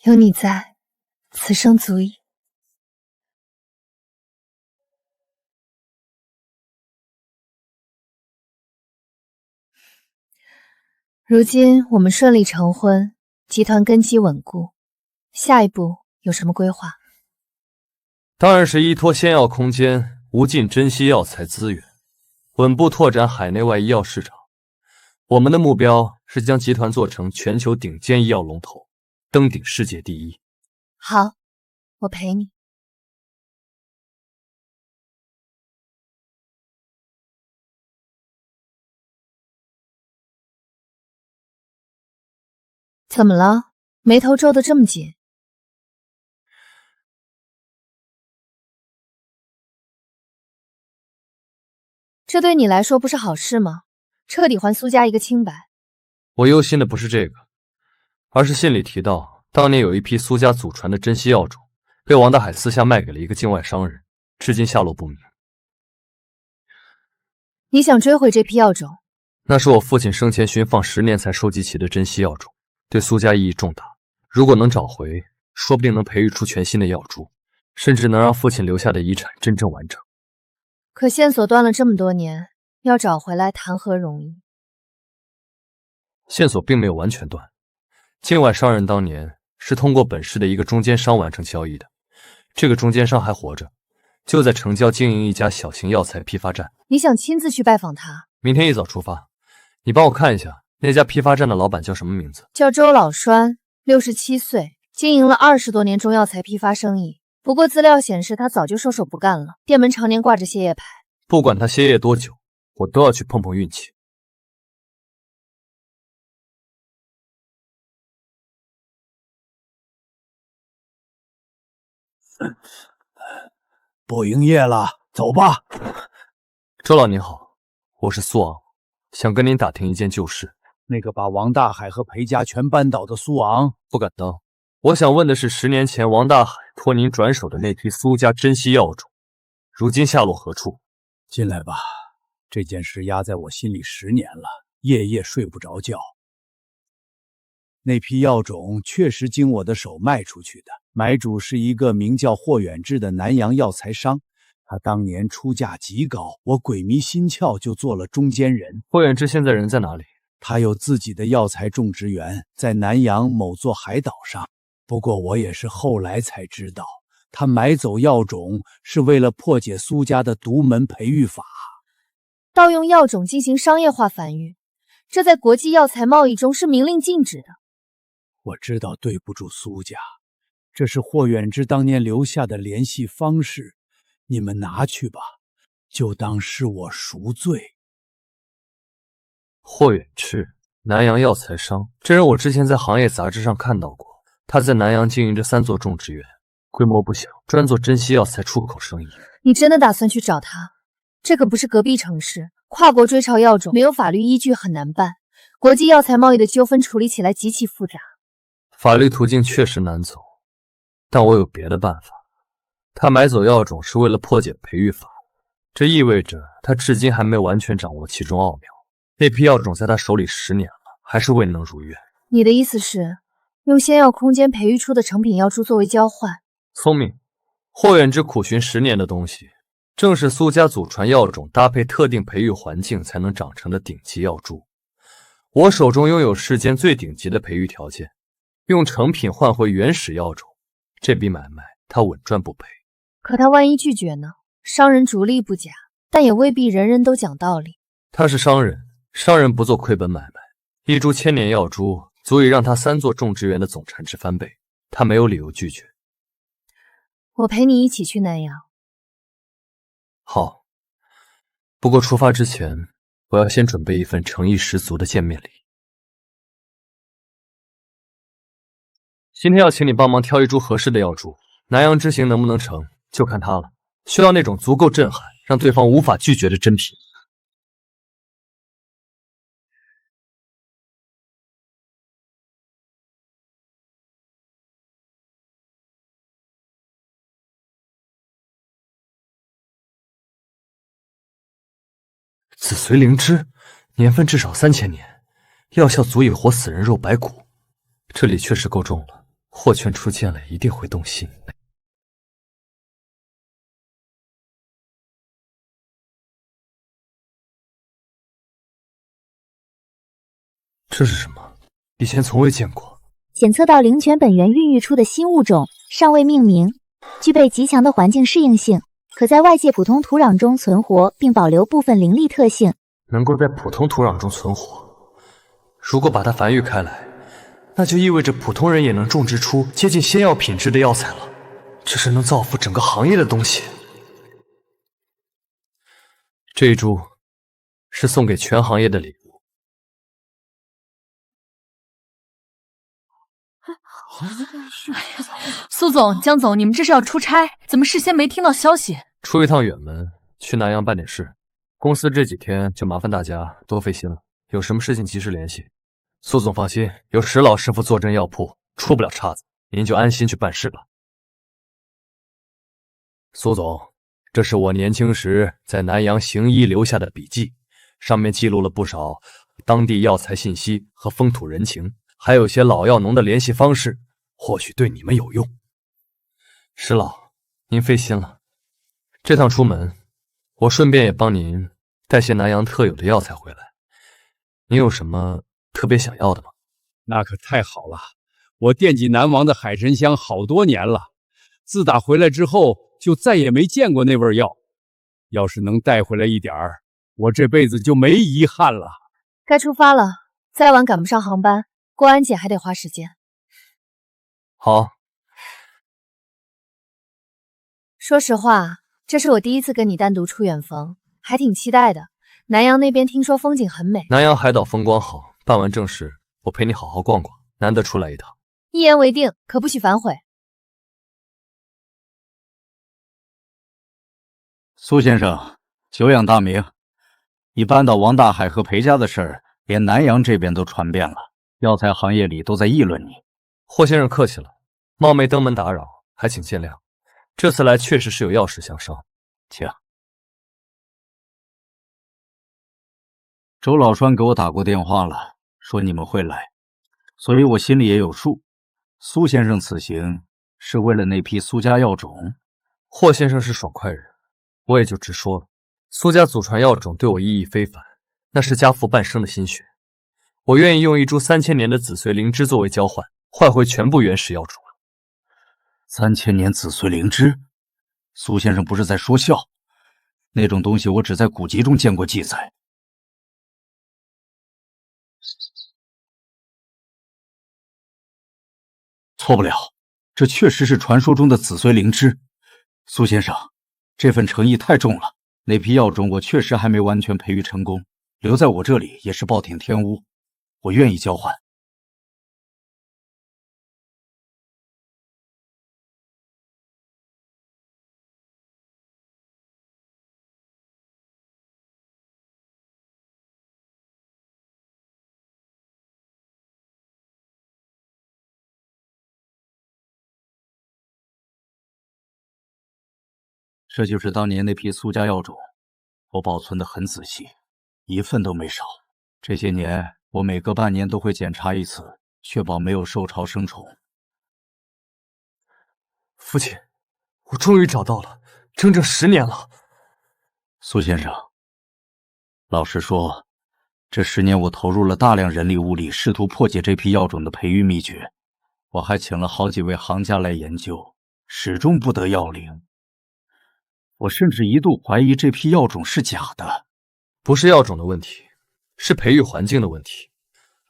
有你在，此生足矣。如今我们顺利成婚，集团根基稳固，下一步有什么规划？当然是依托仙药空间无尽珍稀药材资源，稳步拓展海内外医药市场。我们的目标是将集团做成全球顶尖医药龙头，登顶世界第一。好，我陪你。怎么了？眉头皱得这么紧？这对你来说不是好事吗？彻底还苏家一个清白。我忧心的不是这个，而是信里提到，当年有一批苏家祖传的珍稀药种，被王大海私下卖给了一个境外商人，至今下落不明。你想追回这批药种？那是我父亲生前寻访10年才收集齐的珍稀药种，对苏家意义重大。如果能找回，说不定能培育出全新的药株，甚至能让父亲留下的遗产真正完整。可线索断了这么多年，要找回来谈何容易？线索并没有完全断，境外商人当年是通过本市的一个中间商完成交易的，这个中间商还活着，就在城郊经营一家小型药材批发站。你想亲自去拜访他？明天一早出发，你帮我看一下那家批发站的老板叫什么名字？叫周老栓，67岁，经营了20多年中药材批发生意。不过资料显示他早就收手不干了，店门常年挂着歇业牌。不管他歇业多久，我都要去碰碰运气。不营业了，走吧。周老您好，我是苏昂，想跟您打听一件旧事。那个把王大海和裴家全扳倒的苏昂，不敢当。我想问的是，10年前王大海托您转手的那批苏家珍稀药种，如今下落何处？进来吧，这件事压在我心里10年了，夜夜睡不着觉。那批药种确实经我的手卖出去的，买主是一个名叫霍远志的南洋药材商，他当年出价极高，我鬼迷心窍就做了中间人。霍远志现在人在哪里？他有自己的药材种植园，在南洋某座海岛上。不过我也是后来才知道，他买走药种是为了破解苏家的独门培育法，盗用药种进行商业化繁育，这在国际药材贸易中是明令禁止的。我知道对不住苏家，这是霍远之当年留下的联系方式，你们拿去吧，就当是我赎罪。霍远志，南洋药材商，这人我之前在行业杂志上看到过。他在南洋经营着3座种植园，规模不小，专做珍稀药材出口生意。你真的打算去找他？这可不是隔壁城市，跨国追抄药种没有法律依据很难办，国际药材贸易的纠纷处理起来极其复杂。法律途径确实难走，但我有别的办法。他买走药种是为了破解培育法，这意味着他至今还没完全掌握其中奥妙。那批药种在他手里10年了，还是未能如愿。你的意思是？用仙药空间培育出的成品药株作为交换，聪明。霍远之苦寻10年的东西，正是苏家祖传药种搭配特定培育环境才能长成的顶级药株。我手中拥有世间最顶级的培育条件，用成品换回原始药种，这笔买卖他稳赚不赔。可他万一拒绝呢？商人逐利不假，但也未必人人都讲道理。他是商人，商人不做亏本买卖。一株千年药株足以让他3座种植园的总产值翻倍，他没有理由拒绝。我陪你一起去南阳。好，不过出发之前，我要先准备一份诚意十足的见面礼。今天要请你帮忙挑一株合适的药株，南阳之行能不能成，就看他了。需要那种足够震撼，让对方无法拒绝的珍品。紫髓灵芝，年份至少3000年，药效足以活死人肉白骨。这里确实够重了，霍权初见了一定会动心。这是什么？以前从未见过。检测到灵泉本源孕育出的新物种，尚未命名，具备极强的环境适应性，可在外界普通土壤中存活，并保留部分灵力特性。能够在普通土壤中存活，如果把它繁育开来，那就意味着普通人也能种植出接近仙药品质的药材了。这是能造福整个行业的东西。这一株是送给全行业的礼物。苏总、江总，你们这是要出差？怎么事先没听到消息？出一趟远门，去南阳办点事。公司这几天就麻烦大家多费心了，有什么事情及时联系。苏总放心，有石老师傅坐镇药铺，出不了岔子，您就安心去办事了。苏总，这是我年轻时在南阳行医留下的笔记，上面记录了不少当地药材信息和风土人情，还有些老药农的联系方式，或许对你们有用。石老，您费心了。这趟出门，我顺便也帮您带些南阳特有的药材回来。您有什么特别想要的吗？那可太好了，我惦记南王的海参香好多年了，自打回来之后就再也没见过那味药。要是能带回来一点儿，我这辈子就没遗憾了。该出发了，再晚赶不上航班，过安检还得花时间。好。说实话，这是我第一次跟你单独出远逢，还挺期待的。南阳那边听说风景很美。南阳海岛风光好，办完正事，我陪你好好逛逛，难得出来一趟。一言为定，可不许反悔。苏先生，久仰大名。你扳倒王大海和裴家的事儿，连南阳这边都传遍了，药材行业里都在议论你。霍先生客气了，冒昧登门打扰，还请见谅。这次来确实是有要事相商，请。周老栓给我打过电话了，说你们会来，所以我心里也有数。苏先生此行是为了那批苏家药种。霍先生是爽快人，我也就直说了。苏家祖传药种对我意义非凡，那是家父半生的心血。我愿意用一株3000年的紫髓灵芝作为交换，换回全部原始药种。3000年紫髓灵芝？苏先生不是在说笑？那种东西我只在古籍中见过记载。错不了，这确实是传说中的紫髓灵芝。苏先生，这份诚意太重了。那批药种我确实还没完全培育成功，留在我这里也是暴殄天物，我愿意交换。这就是当年那批苏家药种，我保存得很仔细，一份都没少。这些年，我每隔半年都会检查一次，确保没有受潮生虫。父亲，我终于找到了，整整10年了。苏先生，老实说，这10年我投入了大量人力物力，试图破解这批药种的培育秘诀，我还请了好几位行家来研究，始终不得要领。我甚至一度怀疑这批药种是假的。不是药种的问题，是培育环境的问题。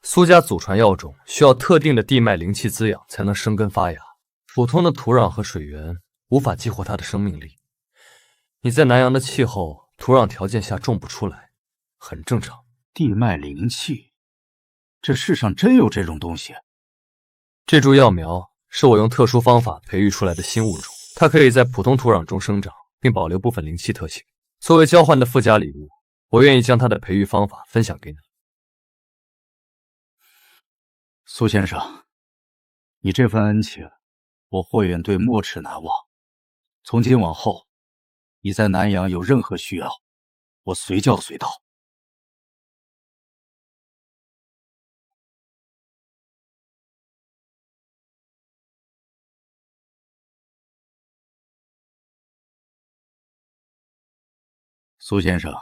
苏家祖传药种需要特定的地脉灵气滋养才能生根发芽，普通的土壤和水源无法激活它的生命力。你在南阳的气候、土壤条件下种不出来，很正常。地脉灵气，这世上真有这种东西？这株药苗是我用特殊方法培育出来的新物种，它可以在普通土壤中生长，并保留部分灵气特性。作为交换的附加礼物，我愿意将它的培育方法分享给你。苏先生，你这份恩情，我霍远队没齿难忘。从今往后，你在南阳有任何需要，我随叫随到。苏先生，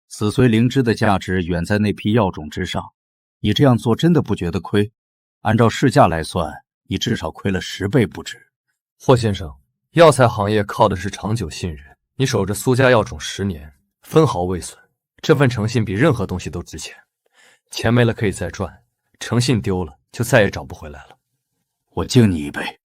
死髓灵芝的价值远在那批药种之上，你这样做真的不觉得亏？按照市价来算，你至少亏了10倍不止。霍先生，药材行业靠的是长久信任，你守着苏家药种10年，分毫未损，这份诚信比任何东西都值钱。钱没了可以再赚，诚信丢了就再也找不回来了。我敬你一杯。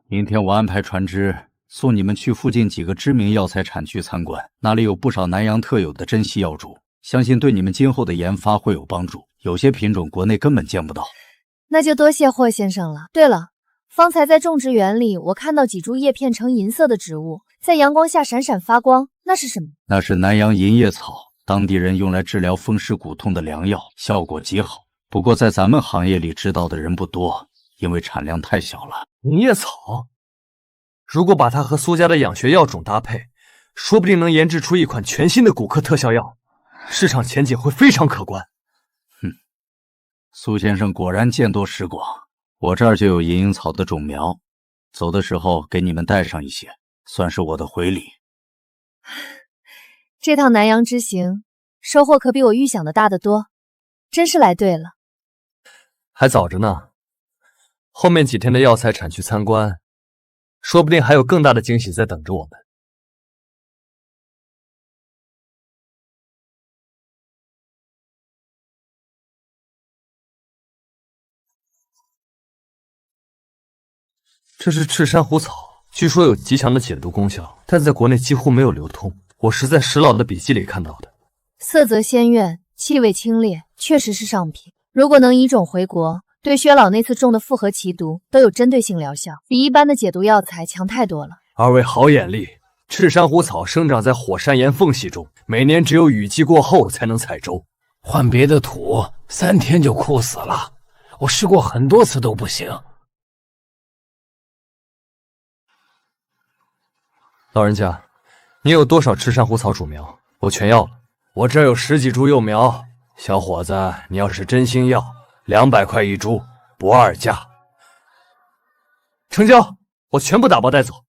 明天我安排船只送你们去附近几个知名药材产区参观，那里有不少南阳特有的珍稀药株，相信对你们今后的研发会有帮助。有些品种国内根本见不到。那就多谢霍先生了。对了，方才在种植园里，我看到几株叶片呈银色的植物，在阳光下闪闪发光，那是什么？那是南阳银叶草，当地人用来治疗风湿骨痛的良药，效果极好。不过在咱们行业里知道的人不多，因为产量太小了。银叶草，如果把它和苏家的养血药种搭配，说不定能研制出一款全新的骨科特效药，市场前景会非常可观。苏先生果然见多识广，我这儿就有银樱草的种苗，走的时候给你们带上一些，算是我的回礼。这趟南阳之行，收获可比我预想的大得多，真是来对了。还早着呢，后面几天的药材产区参观，说不定还有更大的惊喜在等着我们。这是赤珊瑚草，据说有极强的解毒功效，但在国内几乎没有流通。我是在石老的笔记里看到的。色泽鲜艳，气味清冽，确实是上品。如果能移种回国，对薛老那次中的复合奇毒都有针对性疗效，比一般的解毒药材强太多了。二位好眼力，赤珊瑚草生长在火山岩缝隙中，每年只有雨季过后才能采收。换别的土，3天就枯死了。我试过很多次都不行。老人家，你有多少赤珊瑚草主苗？我全要了。我这儿有10几株幼苗，小伙子，你要是真心要，200块一株，不二价。成交，我全部打包带走。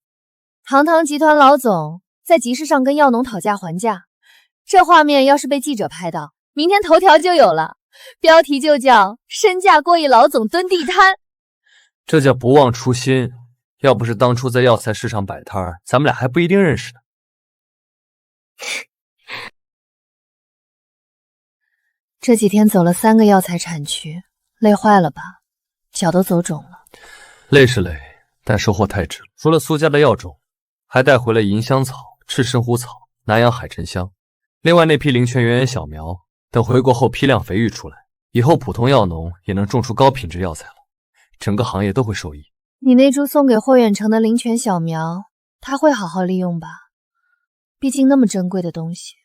堂堂集团老总在集市上跟药农讨价还价，这画面要是被记者拍到，明天头条就有了，标题就叫“身价过亿老总蹲地摊”。这叫不忘初心。要不是当初在药材市场摆摊儿，咱们俩还不一定认识呢。这几天走了3个药材产区，累坏了吧？脚都走肿了。累是累，但收获太值了。除了苏家的药种，还带回了银香草、赤珊瑚草、南阳海沉香，另外那批灵泉圆圆小苗，等回国后批量肥育出来，以后普通药农也能种出高品质药材了，整个行业都会受益。你那株送给霍远成的灵泉小苗，他会好好利用吧？毕竟那么珍贵的东西。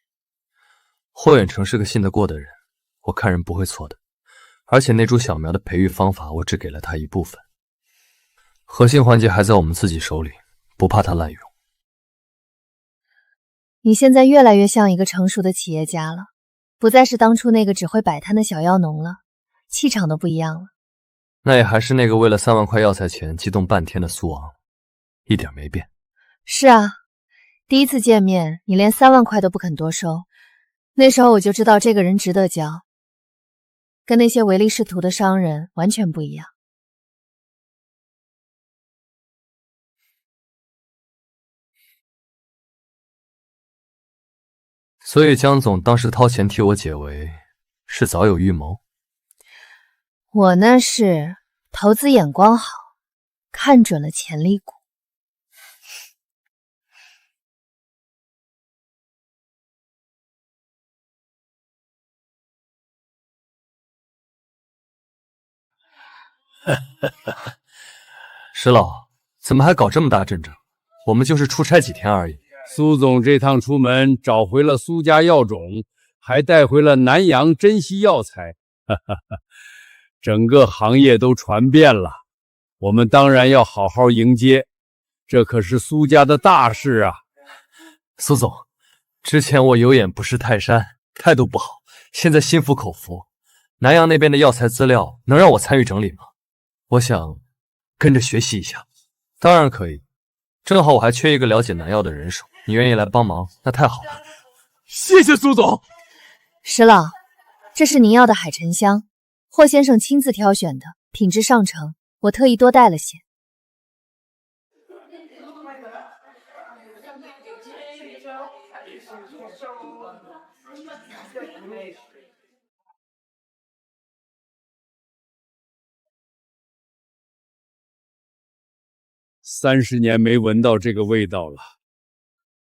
霍远成是个信得过的人，我看人不会错的。而且那株小苗的培育方法，我只给了他一部分，核心环节还在我们自己手里，不怕他滥用。你现在越来越像一个成熟的企业家了，不再是当初那个只会摆摊的小药农了，气场都不一样了。那也还是那个为了3万块药材钱激动半天的苏昂，一点没变。是啊，第一次见面你连3万块都不肯多收，那时候我就知道这个人值得交。跟那些唯利是图的商人完全不一样。所以江总当时掏钱替我解围，是早有预谋？我那是投资眼光好，看准了潜力股。石老，怎么还搞这么大阵仗？我们就是出差几天而已。苏总这趟出门找回了苏家药种，还带回了南洋珍稀药材，整个行业都传遍了。我们当然要好好迎接，这可是苏家的大事啊！苏总，之前我有眼不识泰山，态度不好，现在心服口服。南洋那边的药材资料能让我参与整理吗？我想跟着学习一下。当然可以，正好我还缺一个了解南药的人手，你愿意来帮忙，那太好了。谢谢苏总。石老，这是您要的海沉香，霍先生亲自挑选的，品质上乘，我特意多带了些。30年没闻到这个味道了。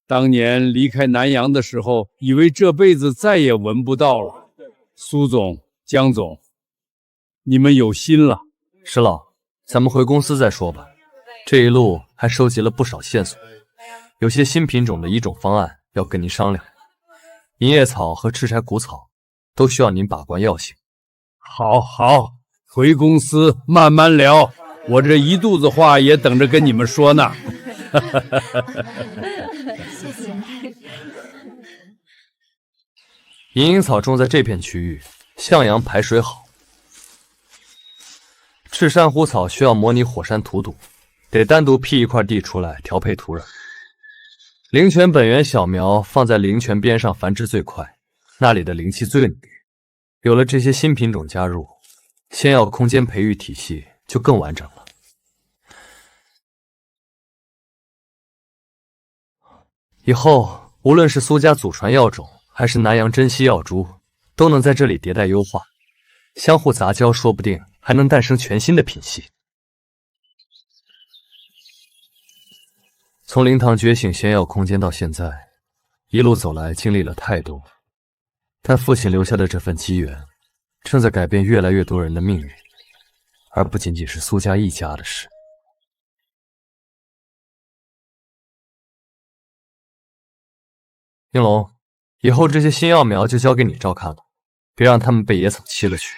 当年离开南洋的时候，以为这辈子再也闻不到了。苏总、江总，你们有心了。石老，咱们回公司再说吧。这一路还收集了不少线索，有些新品种的移种方案要跟您商量。银叶草和赤柴谷草都需要您把关药性。好，好，回公司慢慢聊。我这一肚子话也等着跟你们说呢。谢谢。银银草种在这片区域，向阳排水好。赤珊瑚草需要模拟火山土堵，得单独辟一块地出来调配土壤。灵泉本源小苗放在灵泉边上繁殖最快，那里的灵气最浓郁。有了这些新品种加入，仙药空间培育体系就更完整了。以后无论是苏家祖传药种，还是南洋珍稀药株，都能在这里迭代优化，相互杂交，说不定还能诞生全新的品系。从灵堂觉醒仙药空间到现在，一路走来经历了太多，但父亲留下的这份机缘，正在改变越来越多人的命运，而不仅仅是苏家一家的事。应龙，以后这些新药苗就交给你照看了，别让他们被野草欺了去。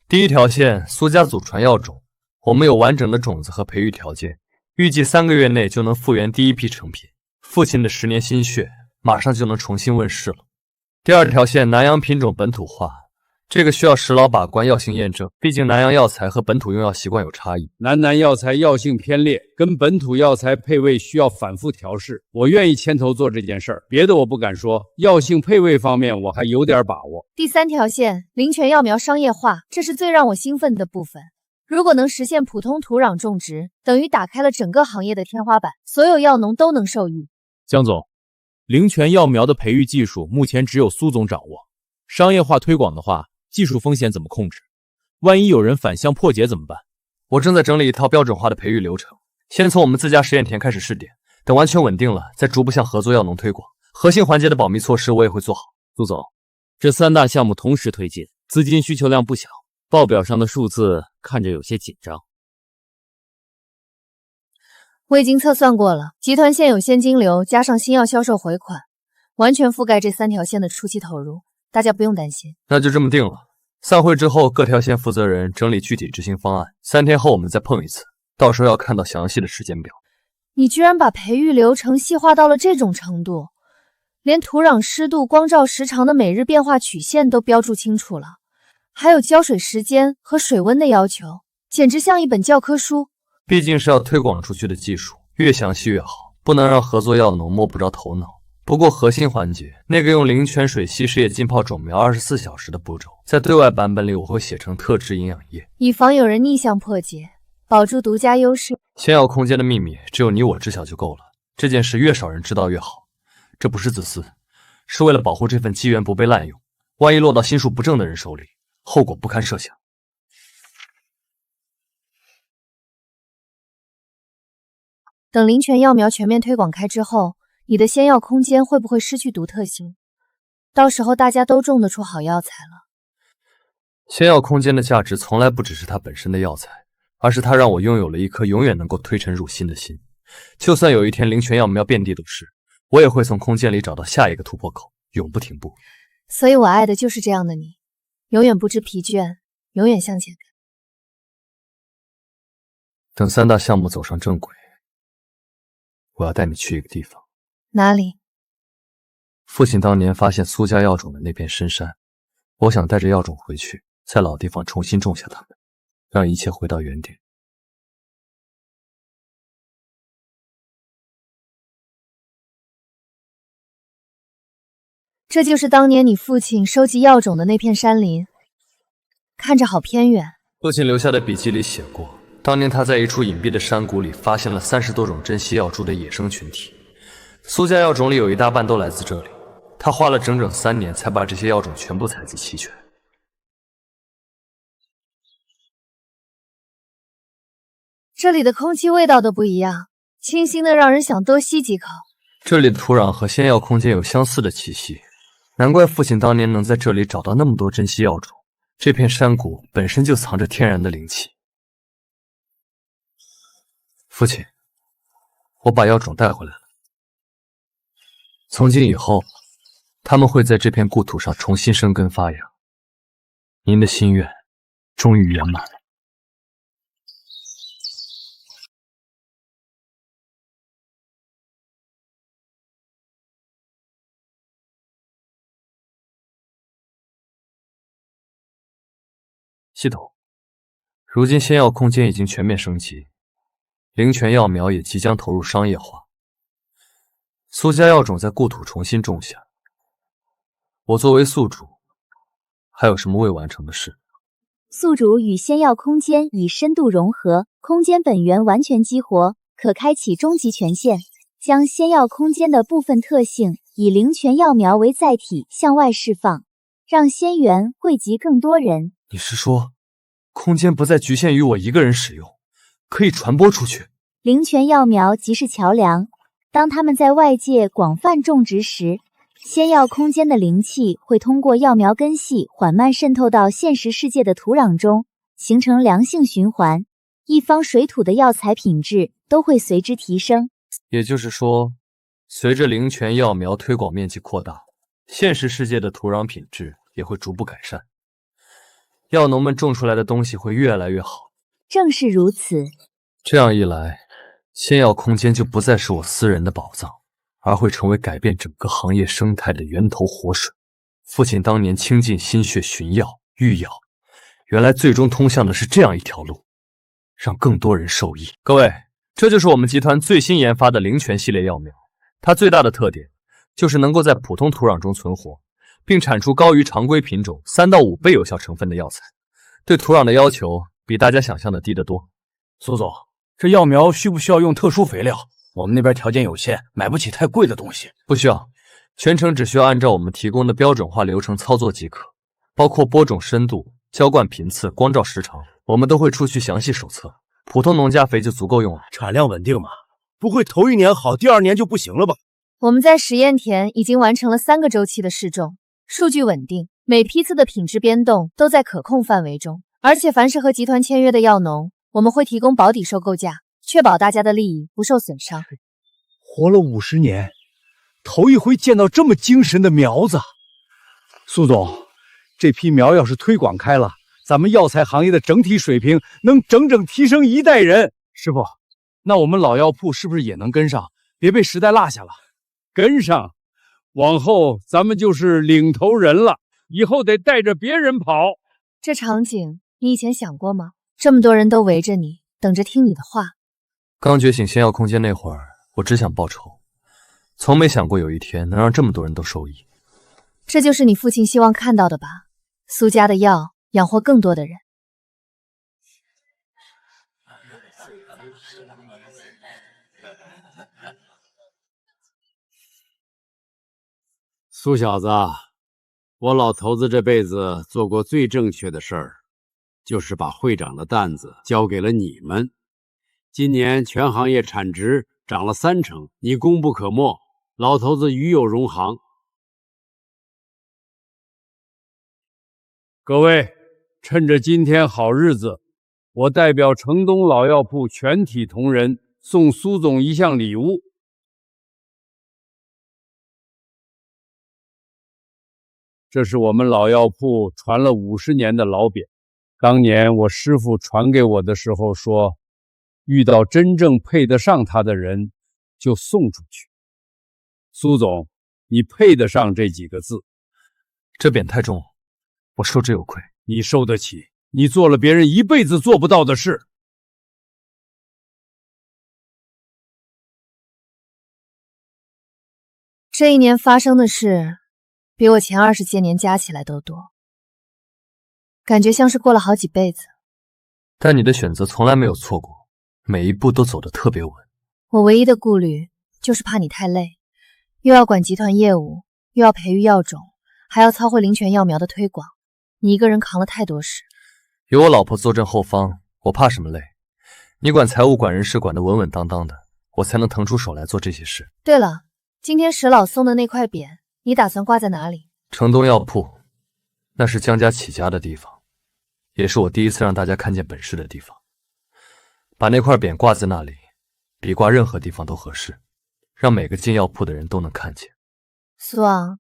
第一条线，苏家祖传药种，我们有完整的种子和培育条件，预计3个月内就能复原第一批成品。父亲的10年心血，马上就能重新问世了。第二条线，南洋品种本土化，这个需要石老把关药性验证，毕竟南洋药材和本土用药习惯有差异，南药材药性偏劣，跟本土药材配位需要反复调试。我愿意牵头做这件事儿，别的我不敢说，药性配位方面我还有点把握。第3条线，灵泉药苗商业化，这是最让我兴奋的部分。如果能实现普通土壤种植，等于打开了整个行业的天花板，所有药农都能受益。江总，灵泉药苗的培育技术目前只有苏总掌握，商业化推广的话，技术风险怎么控制？万一有人反向破解怎么办？我正在整理一套标准化的培育流程，先从我们自家实验田开始试点，等完全稳定了，再逐步向合作药农推广。核心环节的保密措施我也会做好。苏总，这3大项目同时推进，资金需求量不小，报表上的数字看着有些紧张。我已经测算过了，集团现有现金流加上新药销售回款，完全覆盖这3条线的初期投入，大家不用担心。那就这么定了。散会之后，各条线负责人整理具体执行方案，3天后我们再碰一次，到时候要看到详细的时间表。你居然把培育流程细化到了这种程度，连土壤湿度、光照时长的每日变化曲线都标注清楚了，还有浇水时间和水温的要求，简直像一本教科书。毕竟是要推广出去的技术，越详细越好。不能让合作药农摸不着头脑。不过核心环节，那个用灵泉水稀释液浸泡种苗24小时的步骤，在对外版本里我会写成特制营养液，以防有人逆向破解，保住独家优势。仙药空间的秘密只有你我知晓就够了。这件事越少人知道越好，这不是自私，是为了保护这份机缘不被滥用。万一落到心术不正的人手里，后果不堪设想。等灵泉药苗全面推广开之后，你的仙药空间会不会失去独特性？到时候大家都种得出好药材了。仙药空间的价值从来不只是它本身的药材，而是它让我拥有了一颗永远能够推陈入新的心。就算有一天灵泉药苗遍地都是，我也会从空间里找到下一个突破口，永不停步。所以我爱的就是这样的你，永远不知疲倦，永远向前看。等3大项目走上正轨，我要带你去一个地方。哪里？父亲当年发现苏家药种的那片深山，我想带着药种回去，在老地方重新种下它们，让一切回到原点。这就是当年你父亲收集药种的那片山林，看着好偏远。父亲留下的笔记里写过，当年他在一处隐蔽的山谷里发现了30多种珍稀药株的野生群体，苏家药种里有一大半都来自这里。他花了整整3年才把这些药种全部采集齐全。这里的空气味道都不一样，清新的让人想多吸几口。这里的土壤和仙药空间有相似的气息，难怪父亲当年能在这里找到那么多珍稀药种。这片山谷本身就藏着天然的灵气。父亲，我把药种带回来了。从今以后，他们会在这片故土上重新生根发芽。您的心愿终于圆满了。系统，如今仙药空间已经全面升级，灵泉药苗也即将投入商业化。苏家药种在故土重新种下。我作为宿主，还有什么未完成的事？宿主与仙药空间已深度融合，空间本源完全激活，可开启终极权限，将仙药空间的部分特性以灵泉药苗为载体向外释放，让仙源惠及更多人。你是说，空间不再局限于我一个人使用，可以传播出去？灵泉药苗即是桥梁，当它们在外界广泛种植时，仙药空间的灵气会通过药苗根系缓慢渗透到现实世界的土壤中，形成良性循环，一方水土的药材品质都会随之提升。也就是说，随着灵泉药苗推广面积扩大，现实世界的土壤品质也会逐步改善，药农们种出来的东西会越来越好。正是如此。这样一来，仙药空间就不再是我私人的宝藏，而会成为改变整个行业生态的源头活水。父亲当年倾尽心血寻药育药，原来最终通向的是这样一条路，让更多人受益。各位，这就是我们集团最新研发的灵泉系列药苗，它最大的特点就是能够在普通土壤中存活，并产出高于常规品种3到5倍有效成分的药材，对土壤的要求比大家想象的低得多。苏总，这药苗需不需要用特殊肥料？我们那边条件有限，买不起太贵的东西。不需要，全程只需要按照我们提供的标准化流程操作即可，包括播种深度、浇灌频次、光照时长，我们都会出具详细手册。普通农家肥就足够用了。产量稳定吗？不会头1年好，第2年就不行了吧？我们在实验田已经完成了3个周期的试种，数据稳定，每批次的品质变动都在可控范围中。而且凡是和集团签约的药农，我们会提供保底收购价，确保大家的利益不受损伤。活了50年，头一回见到这么精神的苗子。苏总，这批苗要是推广开了，咱们药材行业的整体水平能整整提升1代人。师傅，那我们老药铺是不是也能跟上，别被时代落下了？跟上，往后咱们就是领头人了，以后得带着别人跑。这场景你以前想过吗？这么多人都围着你，等着听你的话。刚觉醒仙药空间那会儿，我只想报仇，从没想过有一天能让这么多人都受益。这就是你父亲希望看到的吧？苏家的药养活更多的人。苏小子，我老头子这辈子做过最正确的事儿，就是把会长的担子交给了你们。今年全行业产值涨了30%，你功不可没，老头子与有荣行。各位，趁着今天好日子，我代表城东老药铺全体同仁送苏总一项礼物。这是我们老药铺传了50年的老匾，当年我师父传给我的时候说，遇到真正配得上他的人，就送出去。苏总，你配得上这几个字。这匾太重了，我受之有愧。你受得起，你做了别人一辈子做不到的事。这一年发生的事，比我前20些年加起来都多，感觉像是过了好几辈子。但你的选择从来没有错过，每一步都走得特别稳。我唯一的顾虑就是怕你太累，又要管集团业务，又要培育药种，还要操会灵泉药苗的推广，你一个人扛了太多事。有我老婆坐镇后方，我怕什么累？你管财务管人事管得稳稳当当的，我才能腾出手来做这些事。对了，今天石老送的那块匾，你打算挂在哪里？城东药铺，那是江家起家的地方，也是我第一次让大家看见本事的地方。把那块匾挂在那里，比挂任何地方都合适，让每个进药铺的人都能看见。苏昂，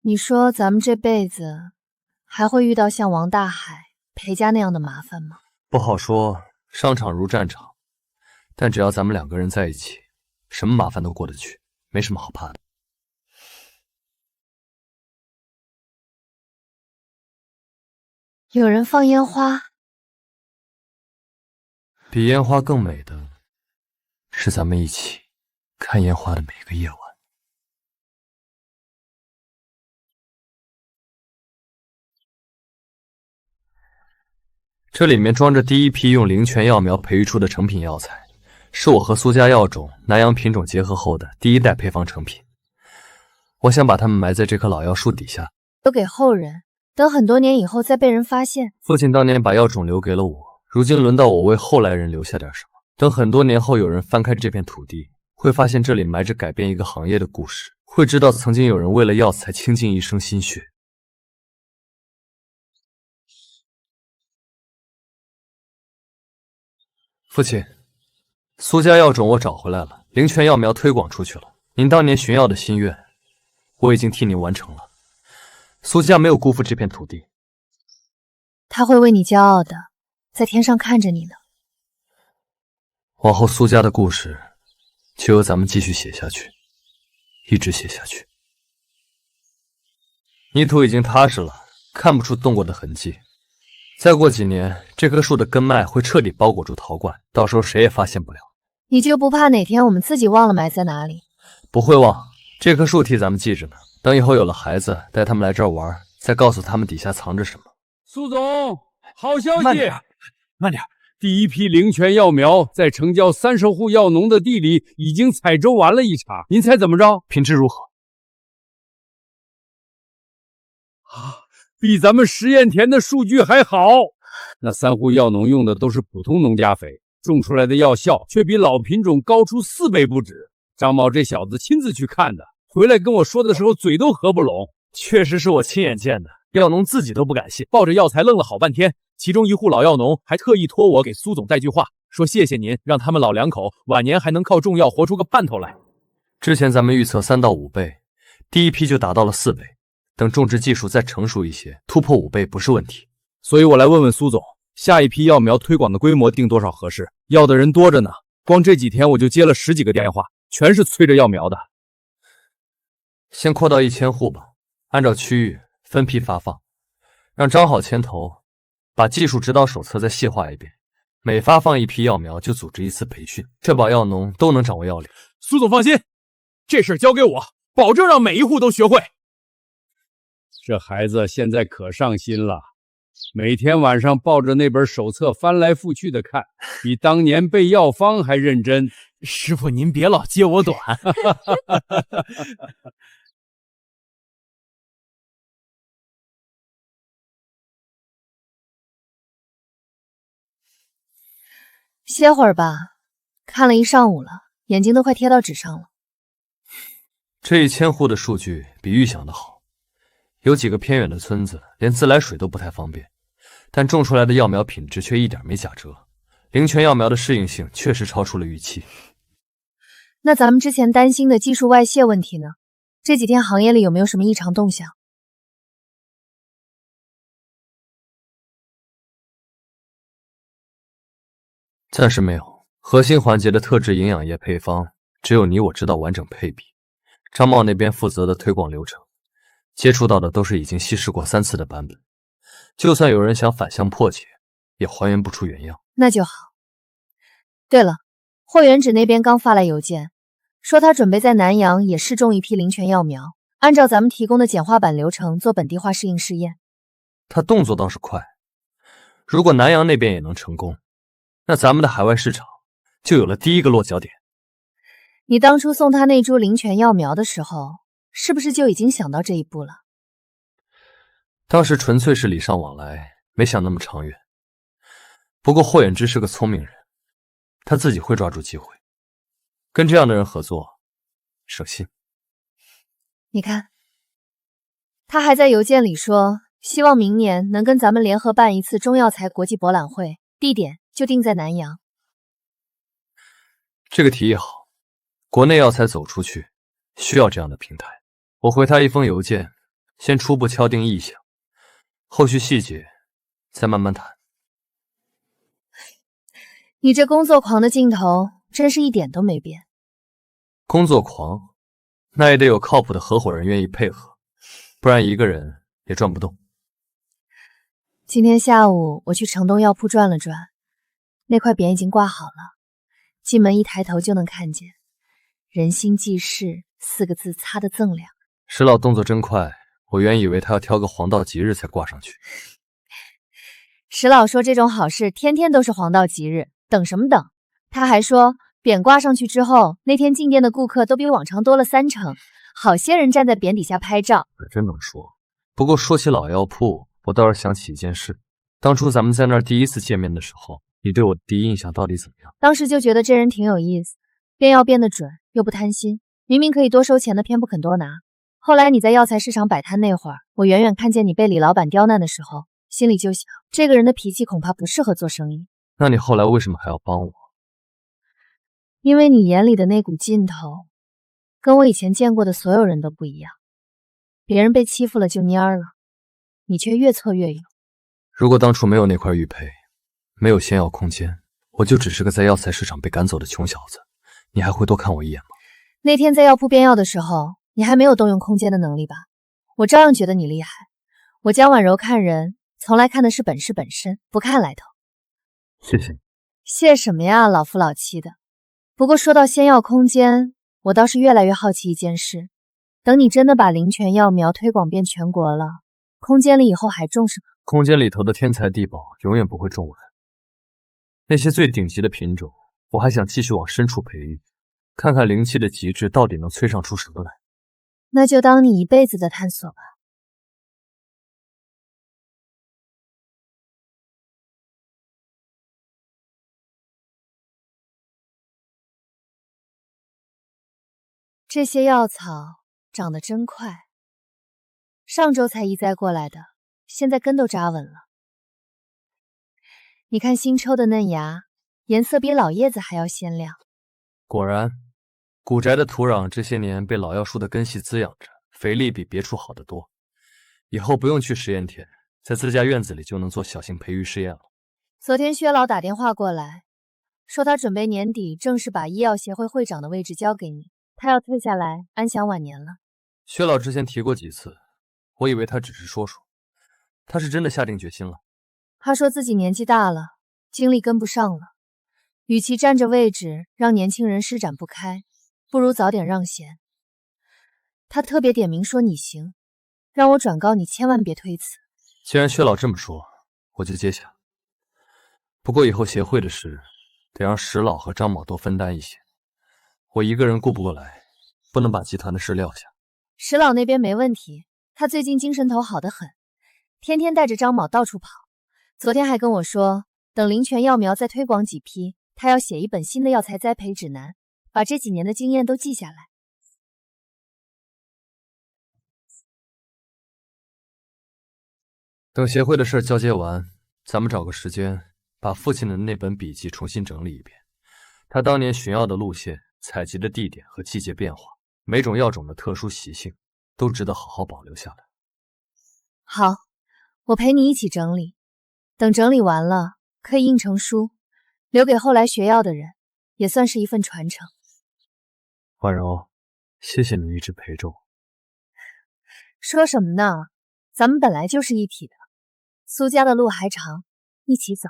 你说咱们这辈子还会遇到像王大海、裴家那样的麻烦吗？不好说，商场如战场，但只要咱们2个人在一起，什么麻烦都过得去，没什么好怕的。有人放烟花，比烟花更美的是咱们一起看烟花的每个夜晚。这里面装着第一批用灵泉药苗培育出的成品药材，是我和苏家药种南洋品种结合后的第1代配方成品。我想把它们埋在这棵老药树底下，留给后人，等很多年以后再被人发现。父亲当年把药种留给了我，如今轮到我为后来人留下点什么。等很多年后有人翻开这片土地，会发现这里埋着改变一个行业的故事，会知道曾经有人为了药材倾尽一生心血。父亲，苏家药种我找回来了，灵泉药苗推广出去了。您当年寻药的心愿，我已经替您完成了。苏家没有辜负这片土地，他会为你骄傲的，在天上看着你呢。往后苏家的故事，就由咱们继续写下去，一直写下去。泥土已经踏实了，看不出动过的痕迹。再过几年，这棵树的根脉会彻底包裹住陶罐，到时候谁也发现不了。你就不怕哪天我们自己忘了埋在哪里？不会忘，这棵树替咱们记着呢。等以后有了孩子，带他们来这儿玩，再告诉他们底下藏着什么。苏总，好消息！慢点，慢点。第一批灵泉药苗在城郊30户药农的地里已经采收完了一茬，您猜怎么着？品质如何？比咱们实验田的数据还好。那3户药农用的都是普通农家肥，种出来的药效却比老品种高出4倍不止。张茂这小子亲自去看的，回来跟我说的时候嘴都合不拢。确实是我亲眼见的，药农自己都不敢信，抱着药材愣了好半天。其中1户老药农还特意托我给苏总带句话，说谢谢您，让他们老2口晚年还能靠种药活出个盼头来。之前咱们预测3到5倍，第一批就达到了4倍，等种植技术再成熟一些，突破5倍不是问题。所以我来问问苏总，下一批药苗推广的规模定多少合适？要的人多着呢，光这几天我就接了10几个电话，全是催着药苗的。先扩到1000户吧，按照区域分批发放，让张好牵头，把技术指导手册再细化一遍。每发放一批药苗就组织一次培训，确保药农都能掌握药理。苏总放心，这事交给我，保证让每一户都学会。这孩子现在可上心了，每天晚上抱着那本手册翻来覆去的看，比当年背药方还认真。师傅，您别老揭我短。歇会儿吧，看了一上午了，眼睛都快贴到纸上了。这1000户的数据比预想的好，有几个偏远的村子连自来水都不太方便，但种出来的药苗品质却一点没假折。灵泉药苗的适应性确实超出了预期。那咱们之前担心的技术外泄问题呢？这几天行业里有没有什么异常动向？暂时没有，核心环节的特制营养液配方，只有你我知道完整配比。张茂那边负责的推广流程，接触到的都是已经稀释过3次的版本，就算有人想反向破解，也还原不出原样。那就好。对了，霍元芷那边刚发来邮件，说他准备在南阳也试种一批灵泉药苗，按照咱们提供的简化版流程做本地化适应试验。他动作倒是快，如果南阳那边也能成功，那咱们的海外市场就有了第一个落脚点。你当初送他那株灵泉药苗的时候，是不是就已经想到这一步了？当时纯粹是礼尚往来，没想那么长远。不过霍远之是个聪明人，他自己会抓住机会。跟这样的人合作，省心。你看，他还在邮件里说，希望明年能跟咱们联合办一次中药材国际博览会，地点就定在南阳。这个提议好，国内药材走出去，需要这样的平台。我回他一封邮件，先初步敲定意向，后续细节再慢慢谈。你这工作狂的劲头真是一点都没变。工作狂，那也得有靠谱的合伙人愿意配合，不然一个人也转不动。今天下午我去城东药铺转了转，那块匾已经挂好了，进门一抬头就能看见“人心济世”4个字擦得锃亮。石老动作真快，我原以为他要挑个黄道吉日才挂上去。石老说这种好事天天都是黄道吉日，等什么等？他还说匾挂上去之后，那天进店的顾客都比往常多了30%，好些人站在匾底下拍照。可真能说。不过说起老药铺，我倒是想起一件事，当初咱们在那儿第一次见面的时候，你对我的第一印象到底怎么样？当时就觉得这人挺有意思，变药变得准，又不贪心，明明可以多收钱的，偏不肯多拿。后来你在药材市场摆摊那会儿，我远远看见你被李老板刁难的时候，心里就想，这个人的脾气恐怕不适合做生意。那你后来为什么还要帮我？因为你眼里的那股劲头，跟我以前见过的所有人都不一样。别人被欺负了就蔫儿了，你却越挫越勇。如果当初没有那块玉佩，没有仙药空间，我就只是个在药材市场被赶走的穷小子，你还会多看我一眼吗？那天在药铺编药的时候，你还没有动用空间的能力吧？我照样觉得你厉害。我江婉柔看人，从来看的是本事本身，不看来头。谢谢你。谢什么呀，老夫老妻的。不过说到仙药空间，我倒是越来越好奇一件事，等你真的把灵泉药苗推广遍全国了，空间里以后还种什么？空间里头的天材地宝永远不会种完，那些最顶级的品种，我还想继续往深处培育，看看灵气的极致到底能催上出什么来。那就当你一辈子的探索吧。这些药草长得真快，上周才移栽过来的，现在根都扎稳了。你看新抽的嫩芽，颜色比老叶子还要鲜亮。果然，古宅的土壤这些年被老药树的根系滋养着，肥力比别处好得多。以后不用去实验田，在自家院子里就能做小型培育试验了。昨天薛老打电话过来，说他准备年底正式把医药协会会长的位置交给你。他要退下来安享晚年了。薛老之前提过几次，我以为他只是说说，他是真的下定决心了。他说自己年纪大了，精力跟不上了，与其占着位置让年轻人施展不开，不如早点让贤。他特别点名说你行，让我转告你千万别推辞。既然薛老这么说，我就接下。不过以后协会的事，得让石老和张某多分担一些，我一个人顾不过来，不能把集团的事撂下。石老那边没问题，他最近精神头好得很，天天带着张某到处跑。昨天还跟我说，等灵泉药苗再推广几批，他要写一本新的药材栽培指南，把这几年的经验都记下来。等协会的事交接完，咱们找个时间把父亲的那本笔记重新整理一遍。他当年寻药的路线、采集的地点和季节变化，每种药种的特殊习性，都值得好好保留下来。好，我陪你一起整理。等整理完了，可以印成书，留给后来学药的人，也算是一份传承。婉柔，谢谢你一直陪着我。说什么呢？咱们本来就是一体的。苏家的路还长，一起走。